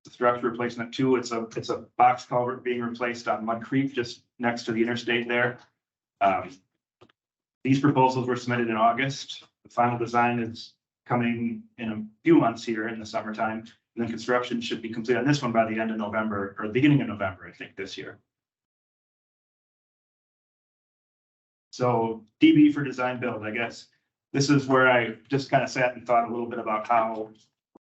The structure replacement 2. It's a box culvert being replaced on Mud Creek, just next to the interstate there. These proposals were submitted in August. The final design is coming in a few months here in the summertime, and then construction should be complete on this one by the end of November, or the beginning of November, I think, this year. So DB for design build, I guess this is where I just kind of sat and thought a little bit about how we're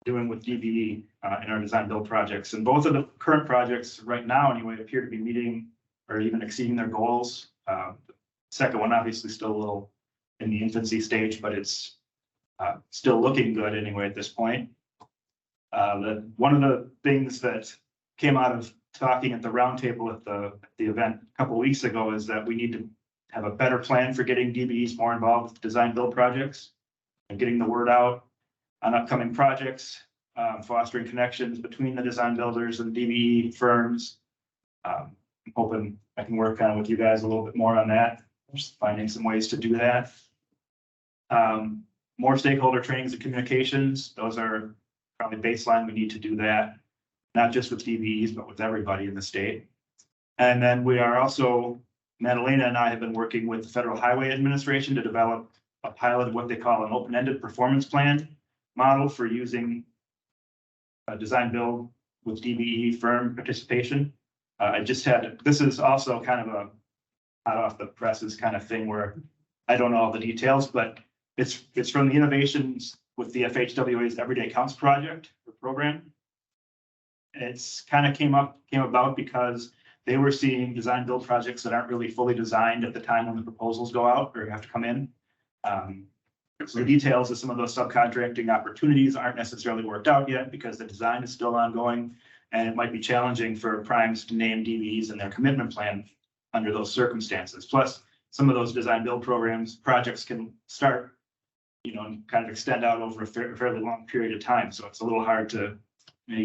doing with DBE in our design build projects. And both of the current projects right now anyway appear to be meeting or even exceeding their goals. The second one obviously still a little in the infancy stage, but it's still looking good anyway at this point. One of the things that came out of talking at the roundtable at the event a couple of weeks ago is that we need to have a better plan for getting DBEs more involved with design build projects and getting the word out on upcoming projects, fostering connections between the design builders and DBE firms. I'm hoping I can work with you guys a little bit more on that, just finding some ways to do that. More stakeholder trainings and communications. Those are probably baseline. We need to do that, not just with DBEs, but with everybody in the state. And then we are also, Madalena and I have been working with the Federal Highway Administration to develop a pilot of what they call an open-ended performance plan model for using a design build with DBE firm participation. This is also kind of a hot off the presses kind of thing where I don't know all the details, but it's from the innovations with the FHWA's Everyday Counts project or program. It's kind of came about because they were seeing design build projects that aren't really fully designed at the time when the proposals go out or have to come in. So the details of some of those subcontracting opportunities aren't necessarily worked out yet because the design is still ongoing, and it might be challenging for primes to name DBEs in their commitment plan under those circumstances. Plus, some of those design build projects can start, and kind of extend out over a fairly long period of time. So it's a little hard to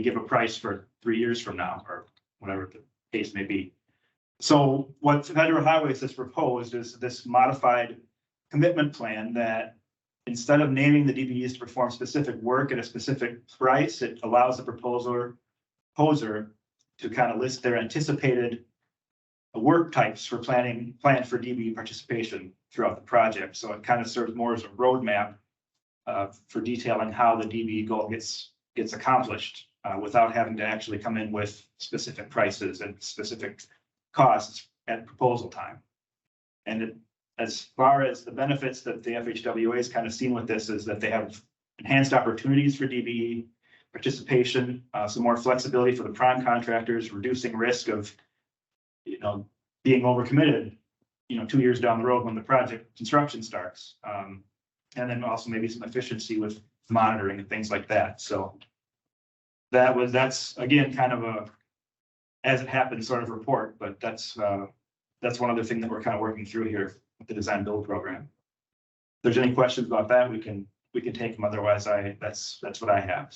give a price for 3 years from now or whatever the case may be. So what Federal Highways has proposed is this modified commitment plan that instead of naming the DBEs to perform specific work at a specific price, it allows the proposer proposer to kind of list their anticipated work types for planned for DBE participation throughout the project. So it kind of serves more as a roadmap for detailing how the DBE goal gets accomplished without having to actually come in with specific prices and specific costs at proposal time. And as far as the benefits that the FHWA has kind of seen with this is that they have enhanced opportunities for DBE participation, some more flexibility for the prime contractors, reducing risk of, being overcommitted, 2 years down the road when the project construction starts. And then also maybe some efficiency with monitoring and things like that. So that's again, kind of a, as it happens sort of report, but that's one other thing that we're kind of working through here with the design build program. If there's any questions about that, we can take them. Otherwise, that's what I have.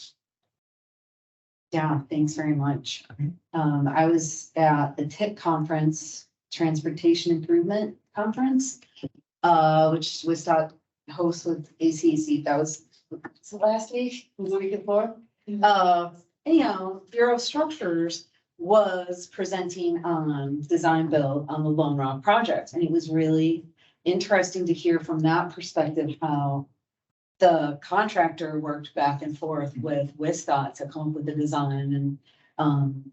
Yeah, thanks very much. I was at the TIC conference, Transportation Improvement Conference, which was host with ACC. That was the last week, the week before. Bureau of Structures was presenting on design build on the Lone Rock project. And it was really interesting to hear from that perspective how the contractor worked back and forth with WISDOT to come up with the design. And,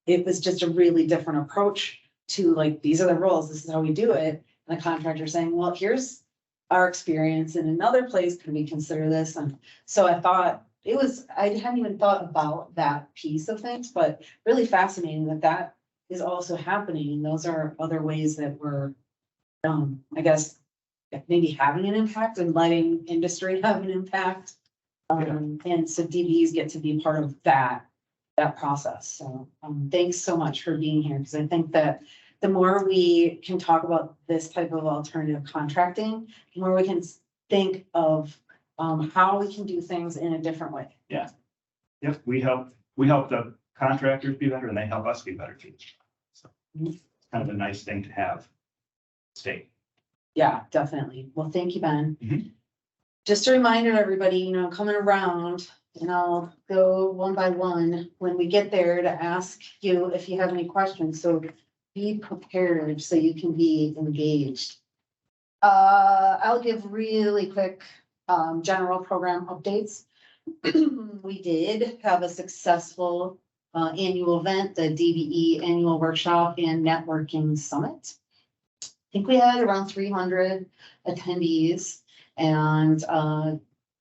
it was just a really different approach to like, these are the rules, this is how we do it. And the contractor saying, well, here's our experience in another place, can we consider this? And so I thought I hadn't even thought about that piece of things, but really fascinating that is also happening. And those are other ways that we're, I guess, maybe having an impact and letting industry have an impact. And so DBEs get to be part of that process. So thanks so much for being here, because I think that the more we can talk about this type of alternative contracting, the more we can think of how we can do things in a different way. Yeah. Yep. We help the contractors be better and they help us be better too. So it's kind of a nice thing to have. State. Yeah, definitely. Well, thank you, Ben. Mhm. Just a reminder, everybody, coming around, and I'll go one by one when we get there to ask you if you have any questions. So be prepared so you can be engaged. I'll give really quick general program updates. We did have a successful annual event, the DBE Annual Workshop and Networking Summit. I think we had around 300 attendees and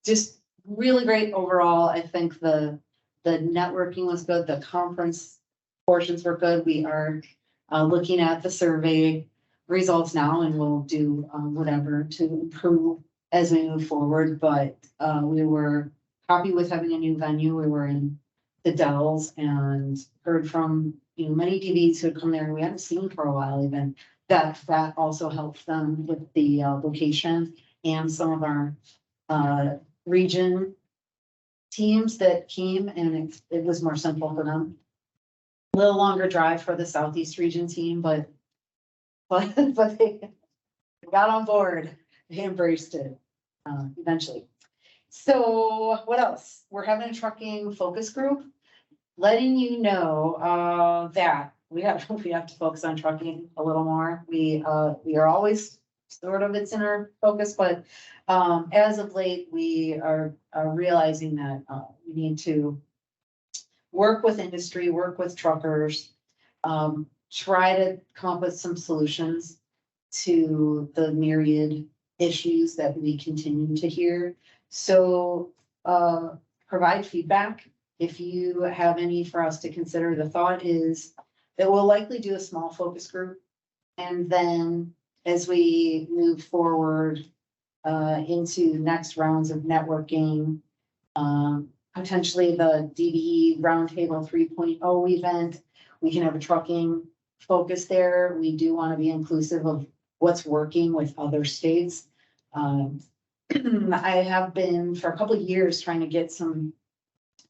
just really great overall. I think the networking was good. The conference portions were good. We are looking at the survey results now, and we'll do whatever to improve as we move forward. But we were happy with having a new venue. We were in the Dells and heard from many DBs who had come there and we hadn't seen for a while even. That also helped them with the location, and some of our region teams that came, and it was more simple for them. A little longer drive for the Southeast region team, but they got on board. They embraced it eventually. So what else? We're having a trucking focus group, letting you know that we have to focus on trucking a little more. We are always sort of, it's in our focus, but as of late, we are realizing that we need to work with industry, work with truckers, try to come up with some solutions to the myriad issues that we continue to hear. So provide feedback if you have any for us to consider. The thought is that we'll likely do a small focus group, and then as we move forward into next rounds of networking, potentially the DBE Roundtable 3.0 event, we can have a trucking focus there. We do want to be inclusive of what's working with other states. I have been for a couple of years trying to get some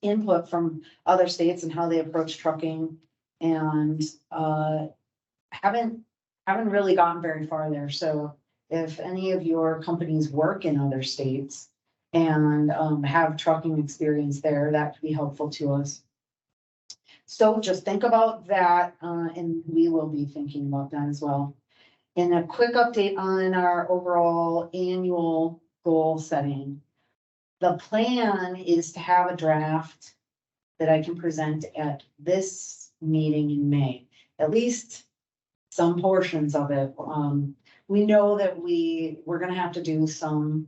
input from other states and how they approach trucking, and haven't really gotten very far there. So if any of your companies work in other states and have trucking experience there, that could be helpful to us. So just think about that, and we will be thinking about that as well. And a quick update on our overall annual goal setting. The plan is to have a draft that I can present at this meeting in May, at least some portions of it. We know that we're gonna have to do some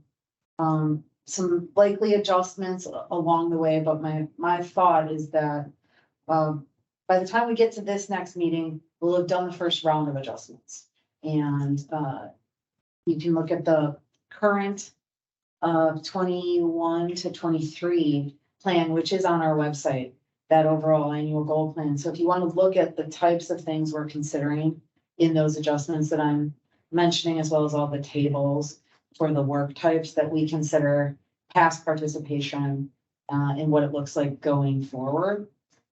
likely adjustments along the way, but my thought is that by the time we get to this next meeting, we'll have done the first round of adjustments. And you can look at the current 21 to 23 plan, which is on our website, that overall annual goal plan. So if you want to look at the types of things we're considering in those adjustments that I'm mentioning, as well as all the tables for the work types that we consider past participation and what it looks like going forward,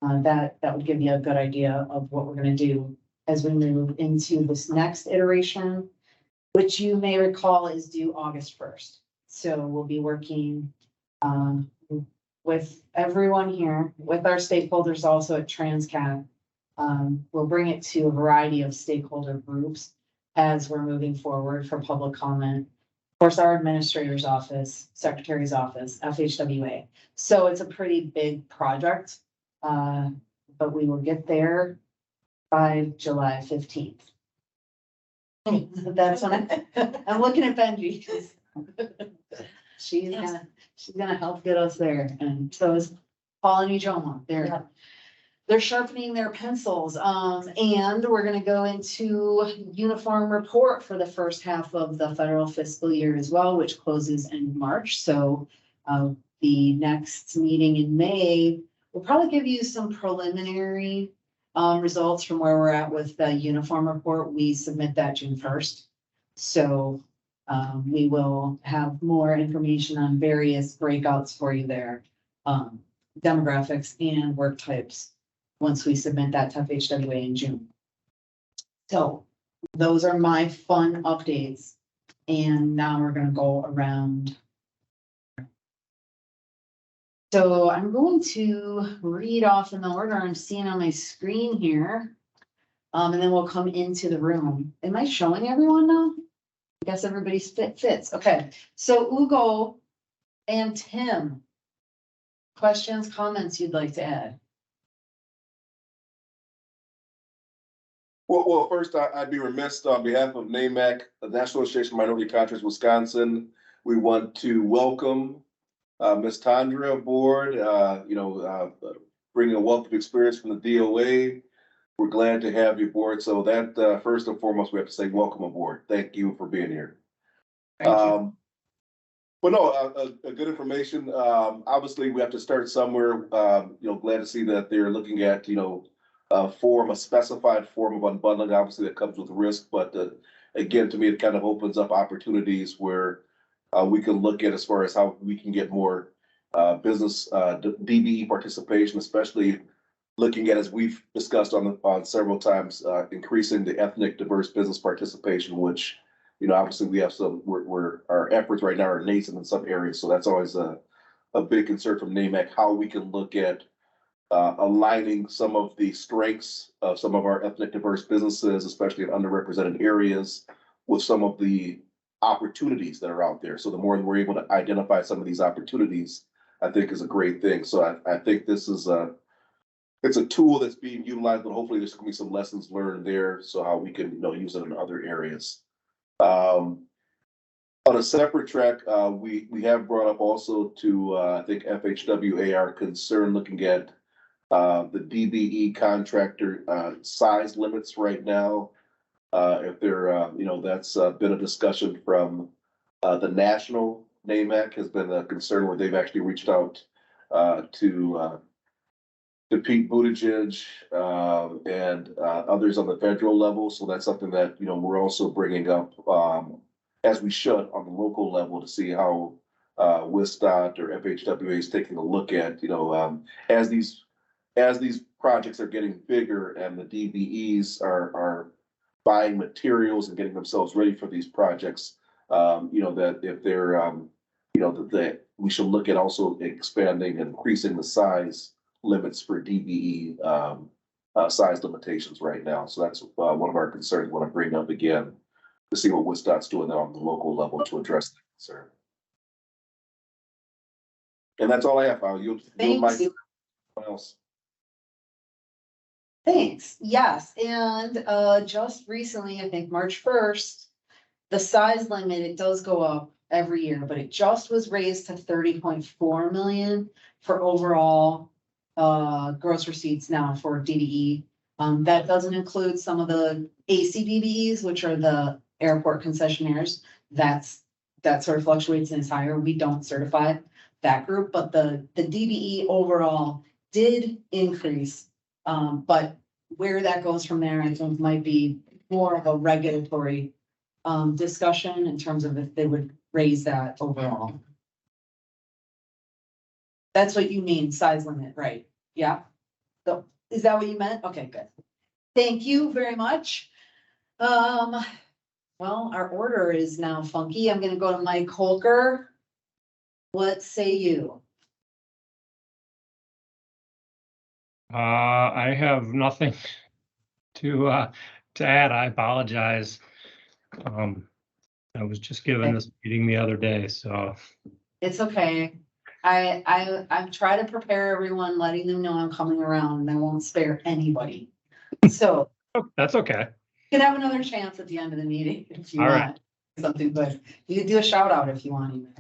that would give you a good idea of what we're going to do as we move into this next iteration, which you may recall is due August 1st. So we'll be working with everyone here, with our stakeholders also at Transcat. We'll bring it to a variety of stakeholder groups as we're moving forward for public comment. Of course, our administrator's office, secretary's office, FHWA. So it's a pretty big project, but we will get there by July 15th. That's when I'm looking at Benji. She's gonna help get us there, and so is Paul and Ujoma. They're sharpening their pencils, and we're gonna go into uniform report for the first half of the federal fiscal year as well, which closes in March. So the next meeting in May will probably give you some preliminary results from where we're at with the uniform report. We submit that June 1st. So we will have more information on various breakouts for you there, demographics and work types, once we submit that to FHWA in June. So those are my fun updates. And now we're gonna go around. So I'm going to read off in the order I'm seeing on my screen here. And then we'll come into the room. Am I showing everyone now? I guess everybody's fits. Okay, so Ugo and Tim, questions, comments you'd like to add? Well, first, I'd be remiss on behalf of NAMAC, the National Association of Minority Contractors Wisconsin. We want to welcome Ms. Tandra aboard, bringing a wealth of experience from the DOA. We're glad to have you aboard. So that first and foremost, we have to say welcome aboard. Thank you for being here. Thank you. But no, a good information. Obviously, we have to start somewhere. Glad to see that they're looking at, a specified form of unbundling. Obviously, that comes with risk, but again, to me, it kind of opens up opportunities where we can look at as far as how we can get more business DBE participation, especially looking at, as we've discussed on several times, increasing the ethnic diverse business participation, which, obviously we have our efforts right now are nascent in some areas. So that's always a big concern from NAMAC, how we can look at aligning some of the strengths of some of our ethnic diverse businesses, especially in underrepresented areas, with some of the opportunities that are out there. So the more we're able to identify some of these opportunities, I think is a great thing. So I think this is it's a tool that's being utilized, but hopefully there's gonna be some lessons learned there. So how we can, use it in other areas. On a separate track, we have brought up also to, I think FHWA are concerned looking at the DBE contractor size limits right now. If they're, that's been a discussion from the national NAMAC has been a concern where they've actually reached out to Pete Buttigieg and others on the federal level. So that's something that, we're also bringing up as we should on the local level to see how WISDOT or FHWA is taking a look at, as these projects are getting bigger and the DBEs are buying materials and getting themselves ready for these projects, that if they're, that we should look at also expanding and increasing the size limits for DBE, size limitations right now. So that's, one of our concerns we want to bring up again to see what Woodstock's doing on the local level to address that concern. And that's all I have. You'll Thanks. what else? Thanks. Yes, and just recently, I think March 1st, the size limit, it does go up every year, but it just was raised to 30.4 million for overall gross receipts now for DDE. That doesn't include some of the ACDBEs, which are the airport concessionaires. That sort of fluctuates and is higher. We don't certify that group, but the DBE overall did increase. But where that goes from there, I think might be more of a regulatory discussion in terms of if they would raise that overall. That's what you mean, size limit, right? Yeah. So is that what you meant? Okay, good. Thank you very much. Well, our order is now funky. I'm gonna go to Mike Holker. What say you? I have nothing to add. I apologize. I was just given this meeting the other day, so. It's okay. I'm trying to prepare everyone, letting them know I'm coming around and I won't spare anybody. So That's okay. you can have another chance at the end of the meeting if you All right. want something, but you can do a shout out if you want even.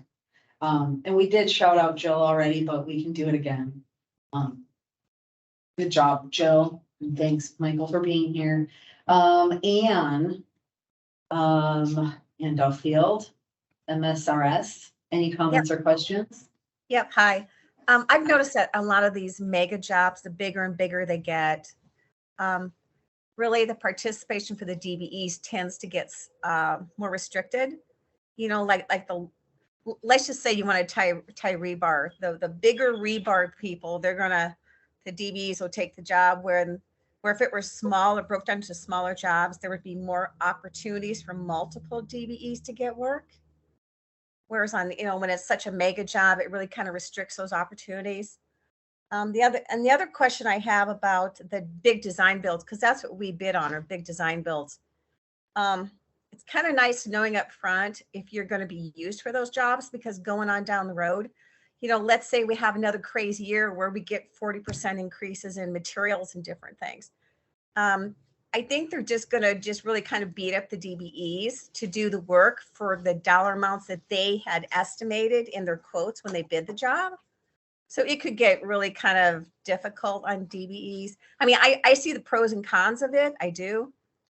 And we did shout out Jill already, but we can do it again. Good job, Jill. And thanks, Michael, for being here. Anne Duffield, MSRS. Any comments or questions? Yep, hi. I've noticed that a lot of these mega jobs, the bigger and bigger they get, really the participation for the DBEs tends to get more restricted. You know, like let's just say you want to tie rebar. The bigger rebar people, the DBEs will take the job where if it were small or broke down to smaller jobs, there would be more opportunities for multiple DBEs to get work. Whereas when it's such a mega job, it really kind of restricts those opportunities. The other question I have about the big design builds, because that's what we bid on, are big design builds. It's kind of nice knowing up front if you're going to be used for those jobs, because going on down the road, let's say we have another crazy year where we get 40% increases in materials and different things. I think they're just going to really kind of beat up the DBEs to do the work for the dollar amounts that they had estimated in their quotes when they bid the job. So it could get really kind of difficult on DBEs. I mean, I see the pros and cons of it. I do.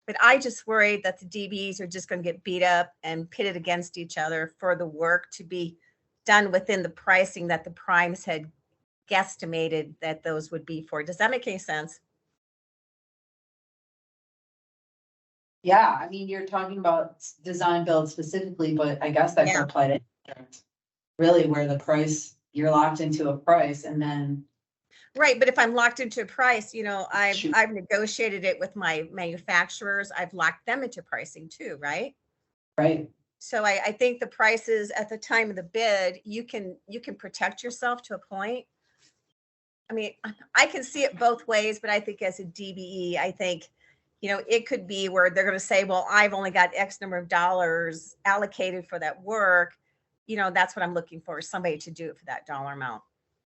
But I just worry that the DBEs are just going to get beat up and pitted against each other for the work to be done within the pricing that the primes had guesstimated that those would be for. Does that make any sense? Yeah, I mean, you're talking about design build specifically, but I guess that could apply to really where the price, you're locked into a price and then. Right, but if I'm locked into a price, I've negotiated it with my manufacturers. I've locked them into pricing too, right? Right. So I think the prices at the time of the bid, you can protect yourself to a point. I mean, I can see it both ways, but I think as a DBE, I think, it could be where they're going to say, well, I've only got X number of dollars allocated for that work. That's what I'm looking for, is somebody to do it for that dollar amount.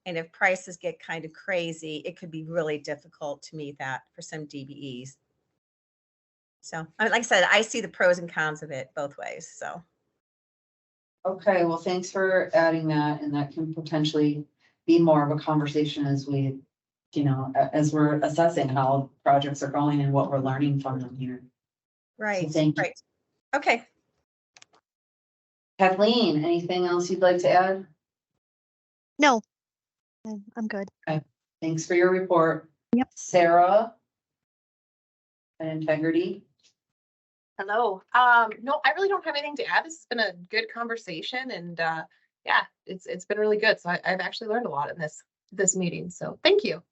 And if prices get kind of crazy, it could be really difficult to meet that for some DBEs. So, like I said, I see the pros and cons of it both ways. So. Okay, well, thanks for adding that. And that can potentially be more of a conversation as we, as we're assessing how projects are going and what we're learning from them here. Right. So thank you. Right. Okay. Kathleen, anything else you'd like to add? No, I'm good. Okay, thanks for your report. Yep. Sarah? And Integrity? Hello. No, I really don't have anything to add. This has been a good conversation, and yeah, it's been really good. So I've actually learned a lot in this meeting. So thank you.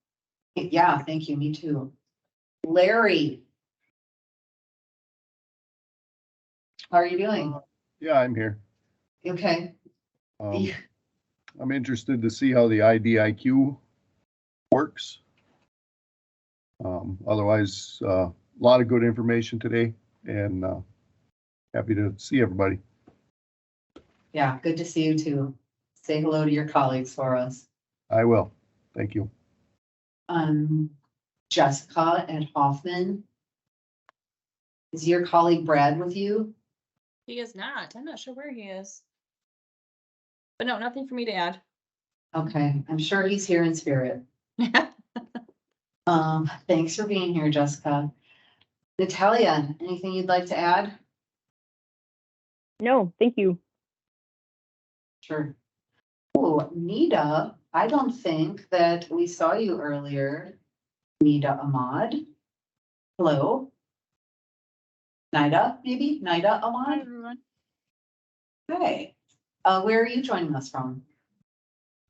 Yeah, thank you. Me too. Larry? How are you doing? Yeah, I'm here. Okay. I'm interested to see how the IDIQ works. Otherwise, a lot of good information today, and happy to see everybody. Yeah, good to see you too. Say hello to your colleagues for us. I will. Thank you. Jessica at Hoffman. Is your colleague Brad with you? He is not. I'm not sure where he is. But no, nothing for me to add. Okay, I'm sure he's here in spirit. Thanks for being here, Jessica. Natalia, anything you'd like to add? No, thank you. Sure. Oh, Nita, I don't think that we saw you earlier. Nita Ahmad. Hello. Nida, maybe? Nida Ahmad? Hi, everyone. Hi. Where are you joining us from?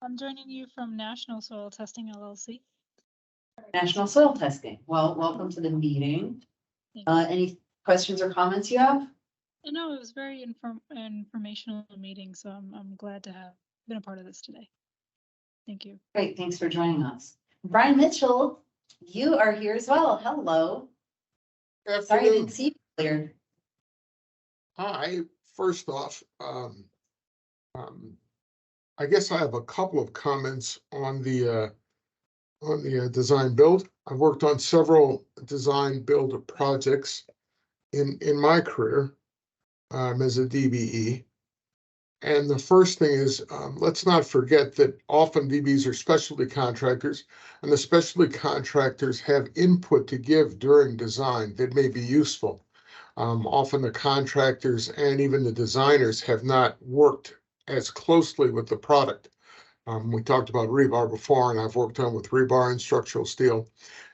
I'm joining you from National Soil Testing LLC. National Soil Testing. Well, welcome to the meeting. Any questions or comments you have? No, it was very informational meeting, so I'm glad to have been a part of this today. Thank you. Great, thanks for joining us. Brian Mitchell, you are here as well. Hello. Sorry, I didn't see you earlier. Hi, first off, I guess I have a couple of comments on the design build. I've worked on several design build projects in my career as a DBE. And the first thing is, let's not forget that often DBEs are specialty contractors, and the specialty contractors have input to give during design that may be useful. Often the contractors and even the designers have not worked as closely with the product. We talked about rebar before, and I've worked on with rebar and structural steel,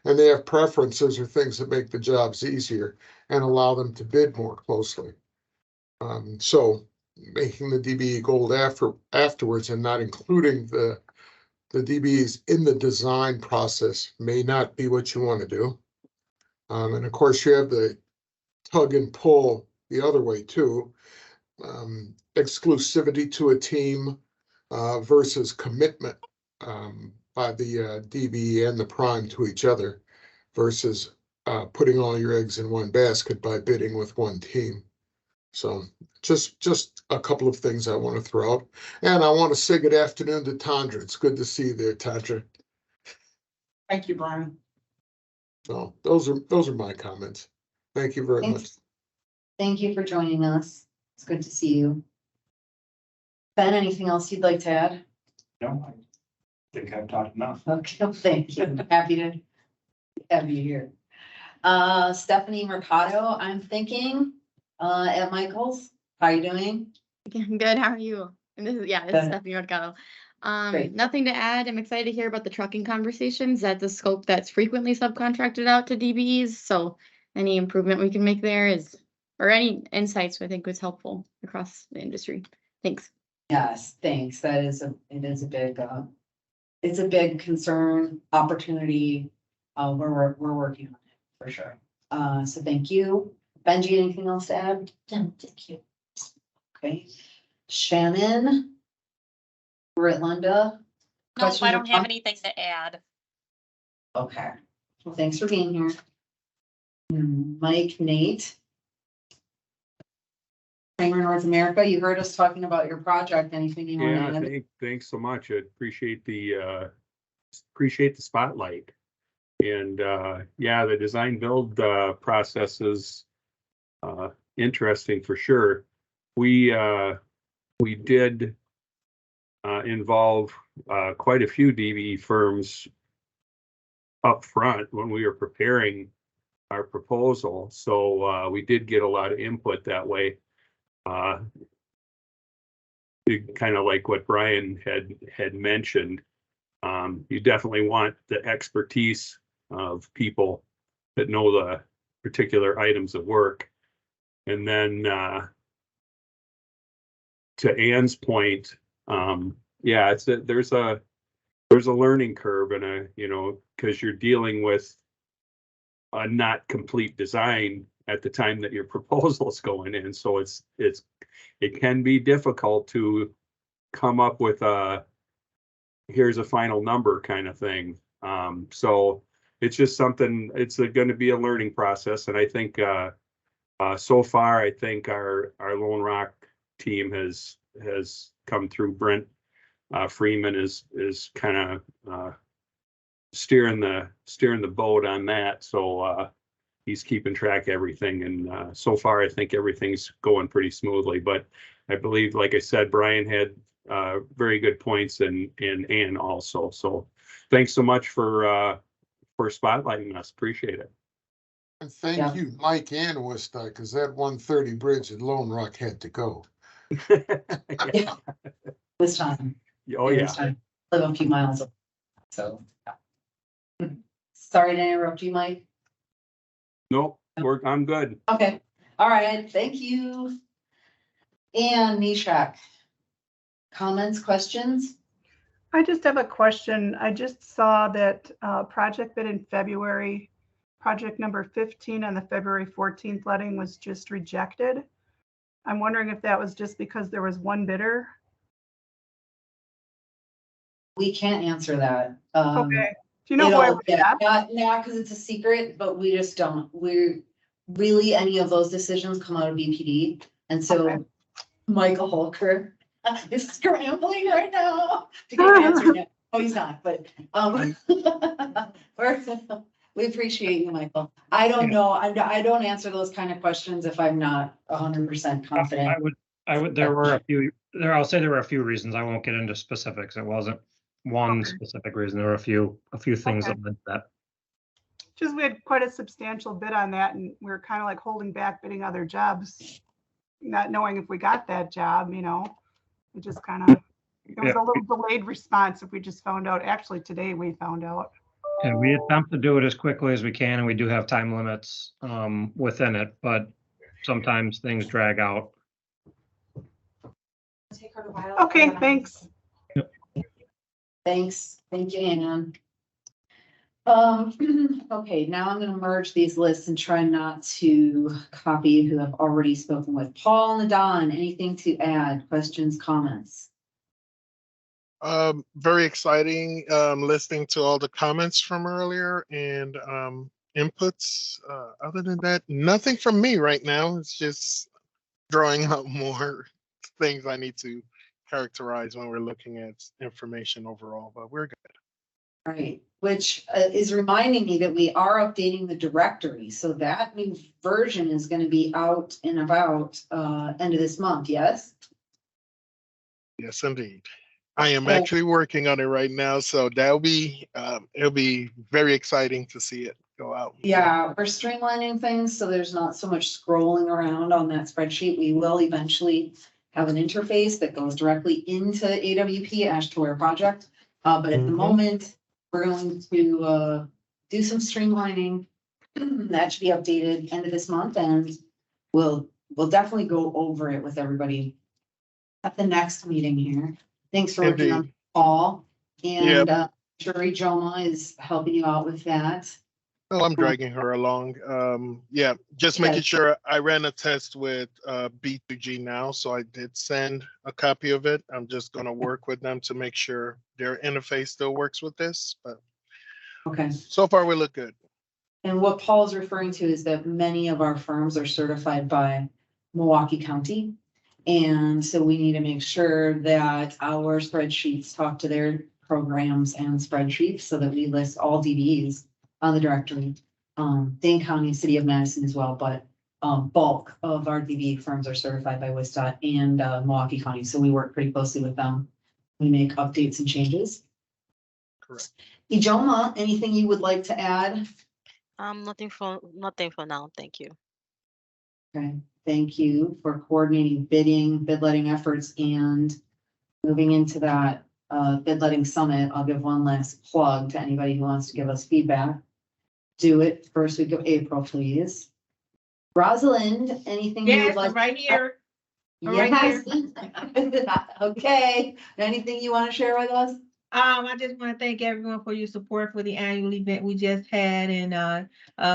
and they have preferences or things that make the jobs easier and allow them to bid more closely. So making the DBE gold afterwards and not including the DBEs in the design process may not be what you want to do. And of course, you have the tug and pull the other way too. Exclusivity to a team versus commitment by the DBE and the prime to each other versus putting all your eggs in one basket by bidding with one team. So just a couple of things I want to throw out. And I want to say good afternoon to Tandra. It's good to see you there, Tandra. Thank you, Brian. So those are my comments. Thank you very much. Thank you for joining us. It's good to see you. Ben, anything else you'd like to add? No, I think I've talked enough. Okay, thank you. Happy to have you here. Stephanie Mercado, I'm thinking, at Michael's. How are you doing? Good, how are you? And this is Good. Stephanie Mercado. Great. Nothing to add. I'm excited to hear about the trucking conversations. That's a scope that's frequently subcontracted out to DBEs. So any improvement we can make there is, or any insights I think was helpful across the industry. Thanks. Yes, thanks. It is a big concern, opportunity. We're working on it for sure. So thank you. Benji, anything else to add? No, thank you. Okay. Shannon? We're at Linda. No, Questions I or don't have com- anything to add. Okay. Well, thanks for being here. Mike, Nate. Kramer North America, you heard us talking about your project. Anything you want to add? Thanks so much. I appreciate the spotlight. And yeah, the design build process is interesting for sure. We did involve quite a few DBE firms up front when we were preparing our proposal. So we did get a lot of input that way. Kind of like what Brian had mentioned. You definitely want the expertise of people that know the particular items of work. And then to Ann's point, yeah, there's a learning curve and because you're dealing with a not complete design at the time that your proposal is going in. So it can be difficult to come up with here's a final number kind of thing. So it's just something, it's going to be a learning process. And I think so far, I think our Lone Rock team has come through. Brent Freeman is kind of steering the boat on that. So he's keeping track of everything. And so far, I think everything's going pretty smoothly. But I believe, like I said, Brian had very good points and Ann also. So thanks so much for spotlighting us. Appreciate it. And thank you, Mike and Westside, because that 130 bridge at Lone Rock had to go. Yeah. This time. Oh, This yeah. time. Live a few miles. So. Yeah. Sorry to interrupt you, Mike. Nope, I'm good. Okay. All right. Thank you. And Nishak. Comments, questions? I just have a question. I just saw that project bid in February, project number 15 on the February 14th letting was just rejected. I'm wondering if that was just because there was one bidder. We can't answer that. Okay. Do you know who I would ask? Not because it's a secret, but we just don't. We're really, any of those decisions come out of BPD. And so Michael Holker is scrambling right now to get an answer. No, he's not, but we appreciate you, Michael. I don't know. I don't answer those kind of questions if I'm not 100% confident. I would, there were a few, I'll say there were a few reasons. I won't get into specifics. It wasn't one specific reason. There were a few things that led to that. Just we had quite a substantial bid on that, and we were kind of like holding back bidding other jobs, not knowing if we got that job, you know. It just kind of, it was a little delayed response if we just found out. Actually, today we found out. And we attempt to do it as quickly as we can, and we do have time limits within it, but sometimes things drag out. Okay, thanks. Thanks. Thank you, Ann. Okay, now I'm gonna merge these lists and try not to copy who I've already spoken with. Paul and Don, anything to add? Questions, comments? Very exciting, listening to all the comments from earlier and inputs. Other than that, nothing from me right now. It's just drawing out more things I need to characterize when we're looking at information overall, but we're good. Right, which is reminding me that we are updating the directory. So that new version is going to be out and about end of this month, yes? Yes, indeed. I am actually working on it right now, so that'll be it'll be very exciting to see it go out. Yeah, we're streamlining things so there's not so much scrolling around on that spreadsheet. We will eventually have an interface that goes directly into AWP Ash2Ware project. But at the moment, we're going to do some streamlining. That should be updated end of this month, and we'll definitely go over it with everybody at the next meeting here. Thanks for working on Paul, and Sherry Joma is helping you out with that. Oh, I'm dragging her along. Yeah, just making sure. I ran a test with B2G now, so I did send a copy of it. I'm just going to work with them to make sure their interface still works with this. But okay, so far we look good. And what Paul's referring to is that many of our firms are certified by Milwaukee County. And so we need to make sure that our spreadsheets talk to their programs and spreadsheets so that we list all DBEs on the directory. Dane County, City of Madison as well, but bulk of our DBE firms are certified by WSDOT and Milwaukee County. So we work pretty closely with them. We make updates and changes. Correct. Ijoma, anything you would like to add? Nothing for now. Thank you. Okay, thank you for coordinating bidding, bid letting efforts, and moving into that bid letting summit. I'll give one last plug to anybody who wants to give us feedback. Do it first week of April, please. Rosalind, anything you would like? I'm right here. Yes. Okay. Anything you want to share with us? I just want to thank everyone for your support for the annual event we just had, and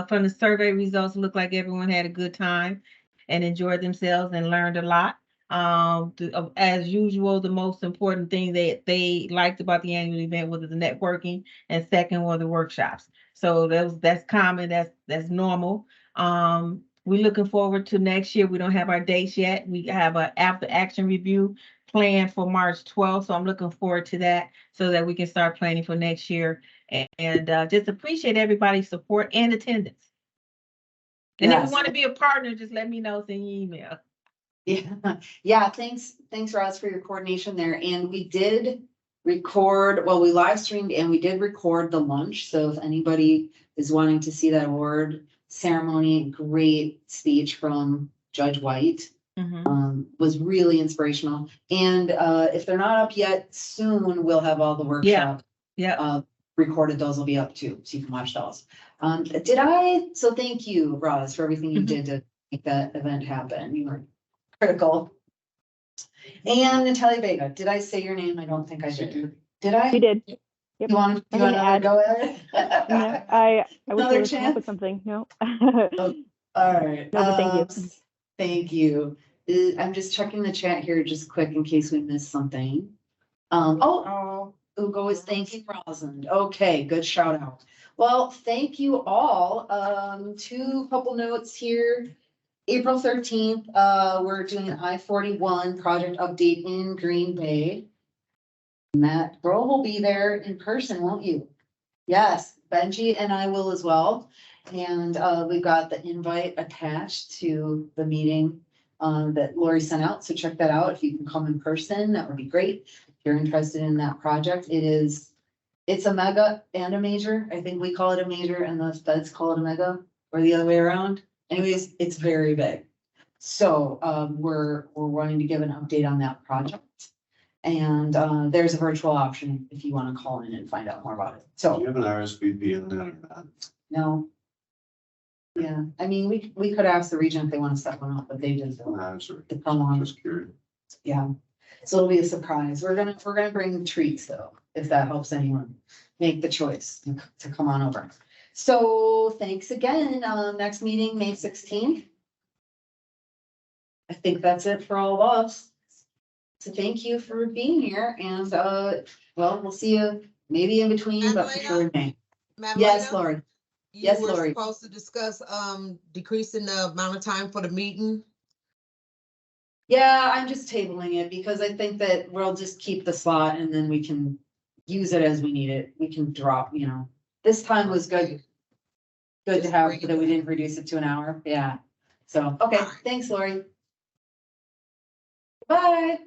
from the survey results, it looked like everyone had a good time and enjoyed themselves and learned a lot. As usual, the most important thing that they liked about the annual event was the networking, and second were the workshops. So that's common, that's normal. We're looking forward to next year. We don't have our dates yet. We have a after action review planned for March 12th. So I'm looking forward to that so that we can start planning for next year, and just appreciate everybody's support and attendance. And if Yes. you want to be a partner, just let me know, send your email. Yeah, thanks, Roz, for your coordination there. And we did record, well, we live streamed and we did record the lunch. So if anybody is wanting to see that award ceremony, great speech from Judge White. Was really inspirational. And if they're not up yet, soon we'll have all the workshop. Recorded, those will be up too, so you can watch those. So thank you, Roz, for everything you did to make that event happen. You were critical. And Natalia Vega, did I say your name? I don't think I did. Did I? You did. You Yep. want to add. go ahead? No, I wish Another I would come up chance? with something. No. All right. No, but thank you. Thank you. I'm just checking the chat here just quick in case we missed something. Ugo is thanking Rosalind. Okay, good shout out. Well, thank you all. Couple notes here. April 13th, we're doing an I-41 project update in Green Bay. Matt Grohl will be there in person, won't you? Yes, Benji and I will as well. And we've got the invite attached to the meeting that Lori sent out. So check that out. If you can come in person, that would be great. If you're interested in that project, it's a mega and a major. I think we call it a major and the feds call it a mega, or the other way around. Anyways, it's very big. So we're wanting to give an update on that project. And there's a virtual option if you want to call in and find out more about it. So Do you have an RSVP in that or not? no. Yeah, I mean, we could ask the region if they want to set one up, but they just No, I'm sorry. to come on. Just curious. Yeah, so it'll be a surprise. We're gonna bring treats though, if that helps anyone make the choice to come on over. So thanks again. Next meeting, May 16th. I think that's it for all of us. So thank you for being here and well, we'll see you maybe in between, but for sure in May. Yes, Lori. Yes, You were Lori. supposed to discuss decreasing the amount of time for the meeting. Yeah, I'm just tabling it because I think that we'll just keep the slot and then we can use it as we need it. We can drop, this time was good. Good to have that we didn't reduce it to an hour. Yeah. So, okay, thanks, Lori. Bye.